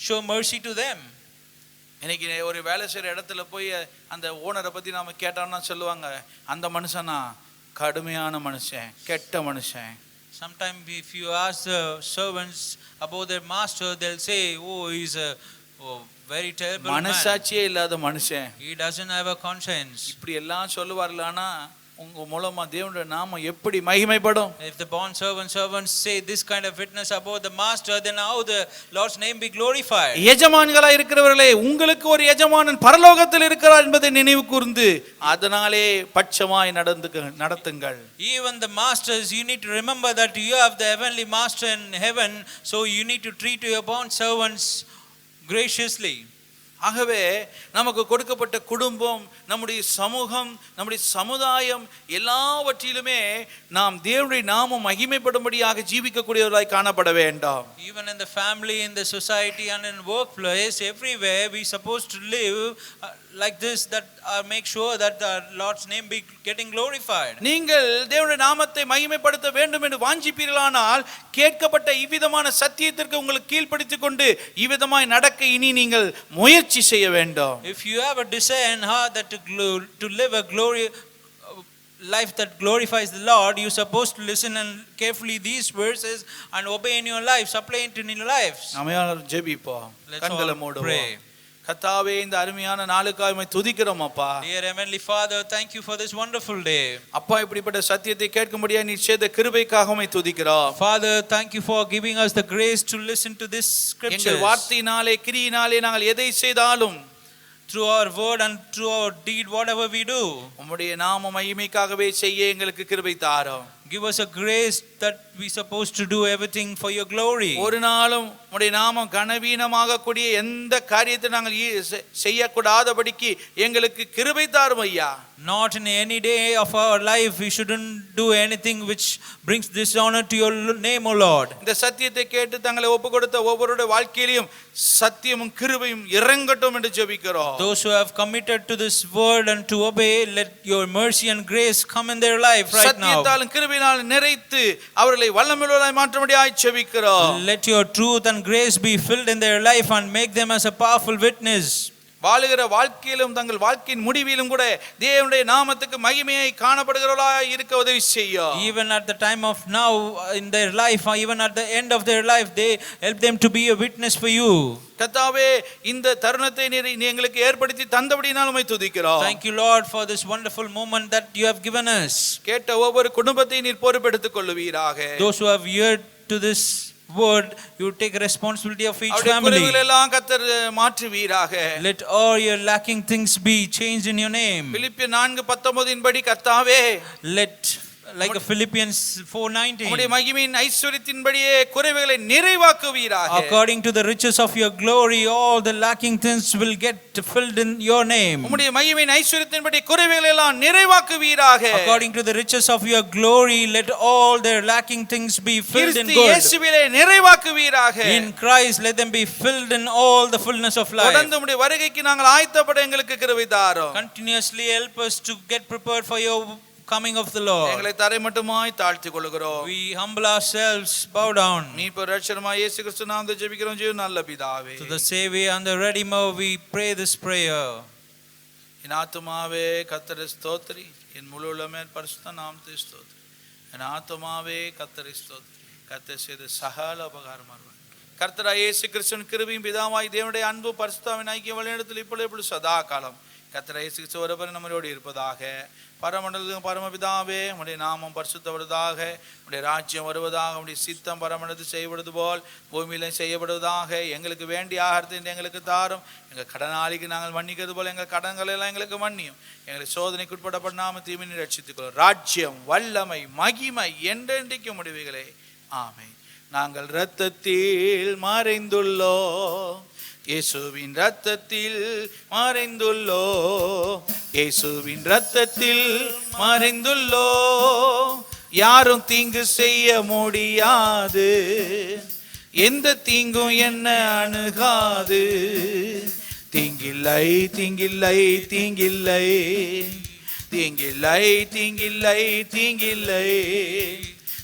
show mercy to them. இன்னைக்கு ஒரு வேலை செய்கிற இடத்துல போய் அந்த ஓனரை பற்றி நாம கேட்டோம்னா சொல்லுவாங்க, அந்த மனுஷனா கடுமையான மனுஷன், கெட்ட மனுஷன். Sometimes if you ask the servants about their master, they'll say, oh, he's a very terrible man. மனசாட்சியே இல்லாத மனுஷன். He doesn't have a conscience. இப்படி எல்லாம் சொல்லுவார்களானா உங்க மூலமா தேவனுடைய நாமம் எப்படி மகிமைப்படும்? If the bond servants say this kind of witness about the master, then how the Lord's name be glorified? எஜமான்களா இருக்கிறவர்களே, உங்களுக்கு ஒரு எஜமானன் பரலோகத்தில் இருக்கிறார் என்பதை நினைவு கூர்ந்து அதனாலே பட்சமாய் நடத்துங்கள். Even the masters, you need to remember that you have the heavenly master in heaven, so you need to treat your bond servants graciously. ஆகவே நமக்கு கொடுக்கப்பட்ட குடும்பம், நம்முடைய சமூகம், நம்முடைய சமுதாயம் எல்லாவற்றிலுமே நாம் தேவனுடைய நாமம் மகிமைப்படும்படியாக ஜீவிக்கக்கூடியவர்களாய் காணப்பட வேண்டும். Even in the family, in the society and in workplace, everywhere we supposed to live like this, that make sure that the Lord's name be getting glorified. நீங்கள் தேவனுடைய நாமத்தை மகிமைப்படுத்த வேண்டும் என்று வாஞ்சிப்பீர்களானால் கேட்கப்பட்ட இவ்விதமான சத்தியத்திற்கு உங்களுக்கு கீழ்ப்படித்துக் கொண்டு இவ்விதமாய் நடக்க இனி நீங்கள் முயற்சி செய்ய வேண்டும். If you have a desire and heart that to live a glory life that glorifies the Lord, you supposed to listen and carefully these verses and obey in your lives, apply it in your lives. நாம ஜெபிப்போம். கண்களை மூடுவோம். கர்த்தாவே, இந்த அருமையான நாளுக்காக உம்மை துதிக்கிறோம் அப்பா. Dear heavenly Father, thank you for this wonderful day. அப்பா, இப்படிப்பட்ட சத்தியத்தை கேட்கும்படியா நீர் செய்த கிருபைக்காக உம்மை துதிக்கிறோம். Father, thank you for giving us the grace to listen to this scriptures. எங்கள் வார்த்தையினாலே கிரியினாலே நாங்கள் எதை செய்தாலும், through our word and through our deed, whatever we do, உம்முடைய நாம மகிமைக்காகவே செய்ய எங்களுக்கு கிருபை தாரும். give us a grace that we supposed to do everything for your glory. ஒரு நாளும் உம்முடைய நாமம் கனவீனமாக கூடிய எந்த காரியத்தை நாங்கள் செய்யக்கூடாதபடிக்கு எங்களுக்கு கிருபை தாரும் ஐயா. Not in any day of our life we shouldn't do anything which brings dishonor to your name, O Lord. இந்த சத்தியத்தை கேட்டு தங்களை ஒப்பு கொடுத்த ஒவ்வொருடைய வாழ்க்கையிலும் சத்தியமும் கிருபையும் இறங்கட்டும் என்று ஜெபிக்கிறோம். Those who have committed to this word and to obey, let your mercy and grace come in their life right now. சத்தியத்தாலும் கிருபையினாலும் நிறைத்து அவர்களை வல்லமையுள்ளவராய் மாற்றும்படியாய் ஜெபிக்கிறோம். Let your truth and grace be filled in their life and make them as a powerful witness. வாழுகிற வாழ்க்கையிலும் தங்கள் வாழ்க்கையின் முடிவிலும் கூட தேவனுடைய நாமத்துக்கு மகிமையை காணப்படுகிறவர்களாய் இருக்க உதவி செய்யும். Even at the time of now in their life, or even at the end of their life, they help them to be a witness for you. கர்த்தாவே, இந்த தருணத்தை நீர் எங்களுக்கு ஏற்படுத்தி தந்தபடியினால் உம்மை துதிக்கிறோம். Thank you, Lord, for this wonderful moment that you have given us. கேட்ட ஒவ்வொரு குடும்பத்தை நீர் பொறுப்பெடுத்துக் கொள்வீராக. Those who have heard to this word, you take responsibility of each family. குறைவுகள் எல்லாம் கர்த்தர் மாற்றுவீராக. Let all your lacking things be changed in your name. பிலிப்பியர் 4:19 படி கர்த்தாவே, Let, like a Philippians 4:19, உம்முடைய மகிமையின் ஐஸ்வரியத்தின்படியே குறைவுகளை நிறைவாக்குவீராக. according to the riches of your glory, all the lacking things will get filled in your name. உம்முடைய மகிமையின் ஐஸ்வரியத்தின்படி குறைவுகளை எல்லாம் நிறைவாக்குவீராக. According to the riches of your glory, let all their lacking things be filled in Kristu good. இயேசுவிலே நிறைவாக்குவீராக. In Christ, let them be filled in all the fullness of life. தொடர்ந்து உம்முடைய வருகைக்கு நாங்கள் ஆயத்தப்பட எங்களுக்கு கிருபை தாரும். Continuously help us to get prepared for your coming of the Lord. எங்களை தரைமட்டமாய் தாழ்த்திக் கொள்கிறோம். We humble ourselves, bow down. மீட்பர் இரட்சகருமாய் இயேசு கிறிஸ்து நாமத்தில் ஜெபிக்கிறோம் ஜீவன் நல்ல பிதாவே. To the Savior and the Redeemer, we pray this prayer. என் ஆத்துமாவே கர்த்தரை ஸ்தோத்திரி, என் முழு உள்ளமே பரிசுத்த நாமத்தை ஸ்தோத்திரி. என் ஆத்துமாவே கர்த்தரை ஸ்தோத்திரி, கர்த்தர் செய்த சகல உபகாரம் அருள். கர்த்தராகிய இயேசு கிறிஸ்துவின் கிருபையும் பிதாவாய் தேவனுடைய அன்பு பரிசுத்தாவின் ஐக்கியம் வழிநடத்தல் இப்பொழுது சதா காலம் கர்த்தராகிய இயேசு கிறிஸ்து ஒருவரே நம்மளோடு இருப்பதாக. பரமண்டலத்தின் பரமபிதாவே, உம்முடைய நாமம் பரிசுத்தப்படுவதாக, உம்முடைய ராஜ்யம் வருவதாக, உம்முடைய சித்தம் பரமண்டலத்தில் செய்யப்படுவது போல் பூமியிலும் செய்யப்படுவதாக. எங்களுக்கு வேண்டிய ஆகாரத்தை எங்களுக்கு தாரும். எங்கள் கடனாளிக்கு நாங்கள் மன்னிக்கிறது போல் எங்கள் கடன்களை எல்லாம் எங்களுக்கு மன்னியும். எங்களை சோதனைக்கு உட்படப்படாமல் தீமையை ரட்சித்துக் கொள்ளும். ராஜ்யம் வல்லமை மகிமை என்றென்றைக்கு முடிவுகளே. ஆமென். நாங்கள் இரத்தத்தில் மறைந்துள்ளோம், இயேசுவின் இரத்தத்தில் மறைந்துள்ளோம், இயேசுவின் இரத்தத்தில் மறைந்துள்ளோம். யாரும் தீங்கு செய்ய முடியாது, எந்த தீங்கும் என்ன அணுகாது. தீங்கில்லை தீங்கில்லை தீங்கில்லை தீங்கில்லை தீங்கில்லை தீங்கில்லை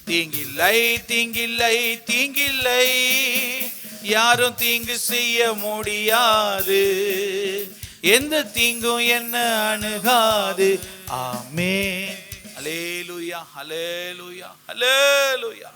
தீங்கில்லை தீங்கில்லை தீங்கில்லை. யாரும் தீங்கு செய்ய முடியாது, எந்த தீங்கும் என்ன அணுகாது. ஆமென். அல்லேலூயா அல்லேலூயா அல்லேலூயா.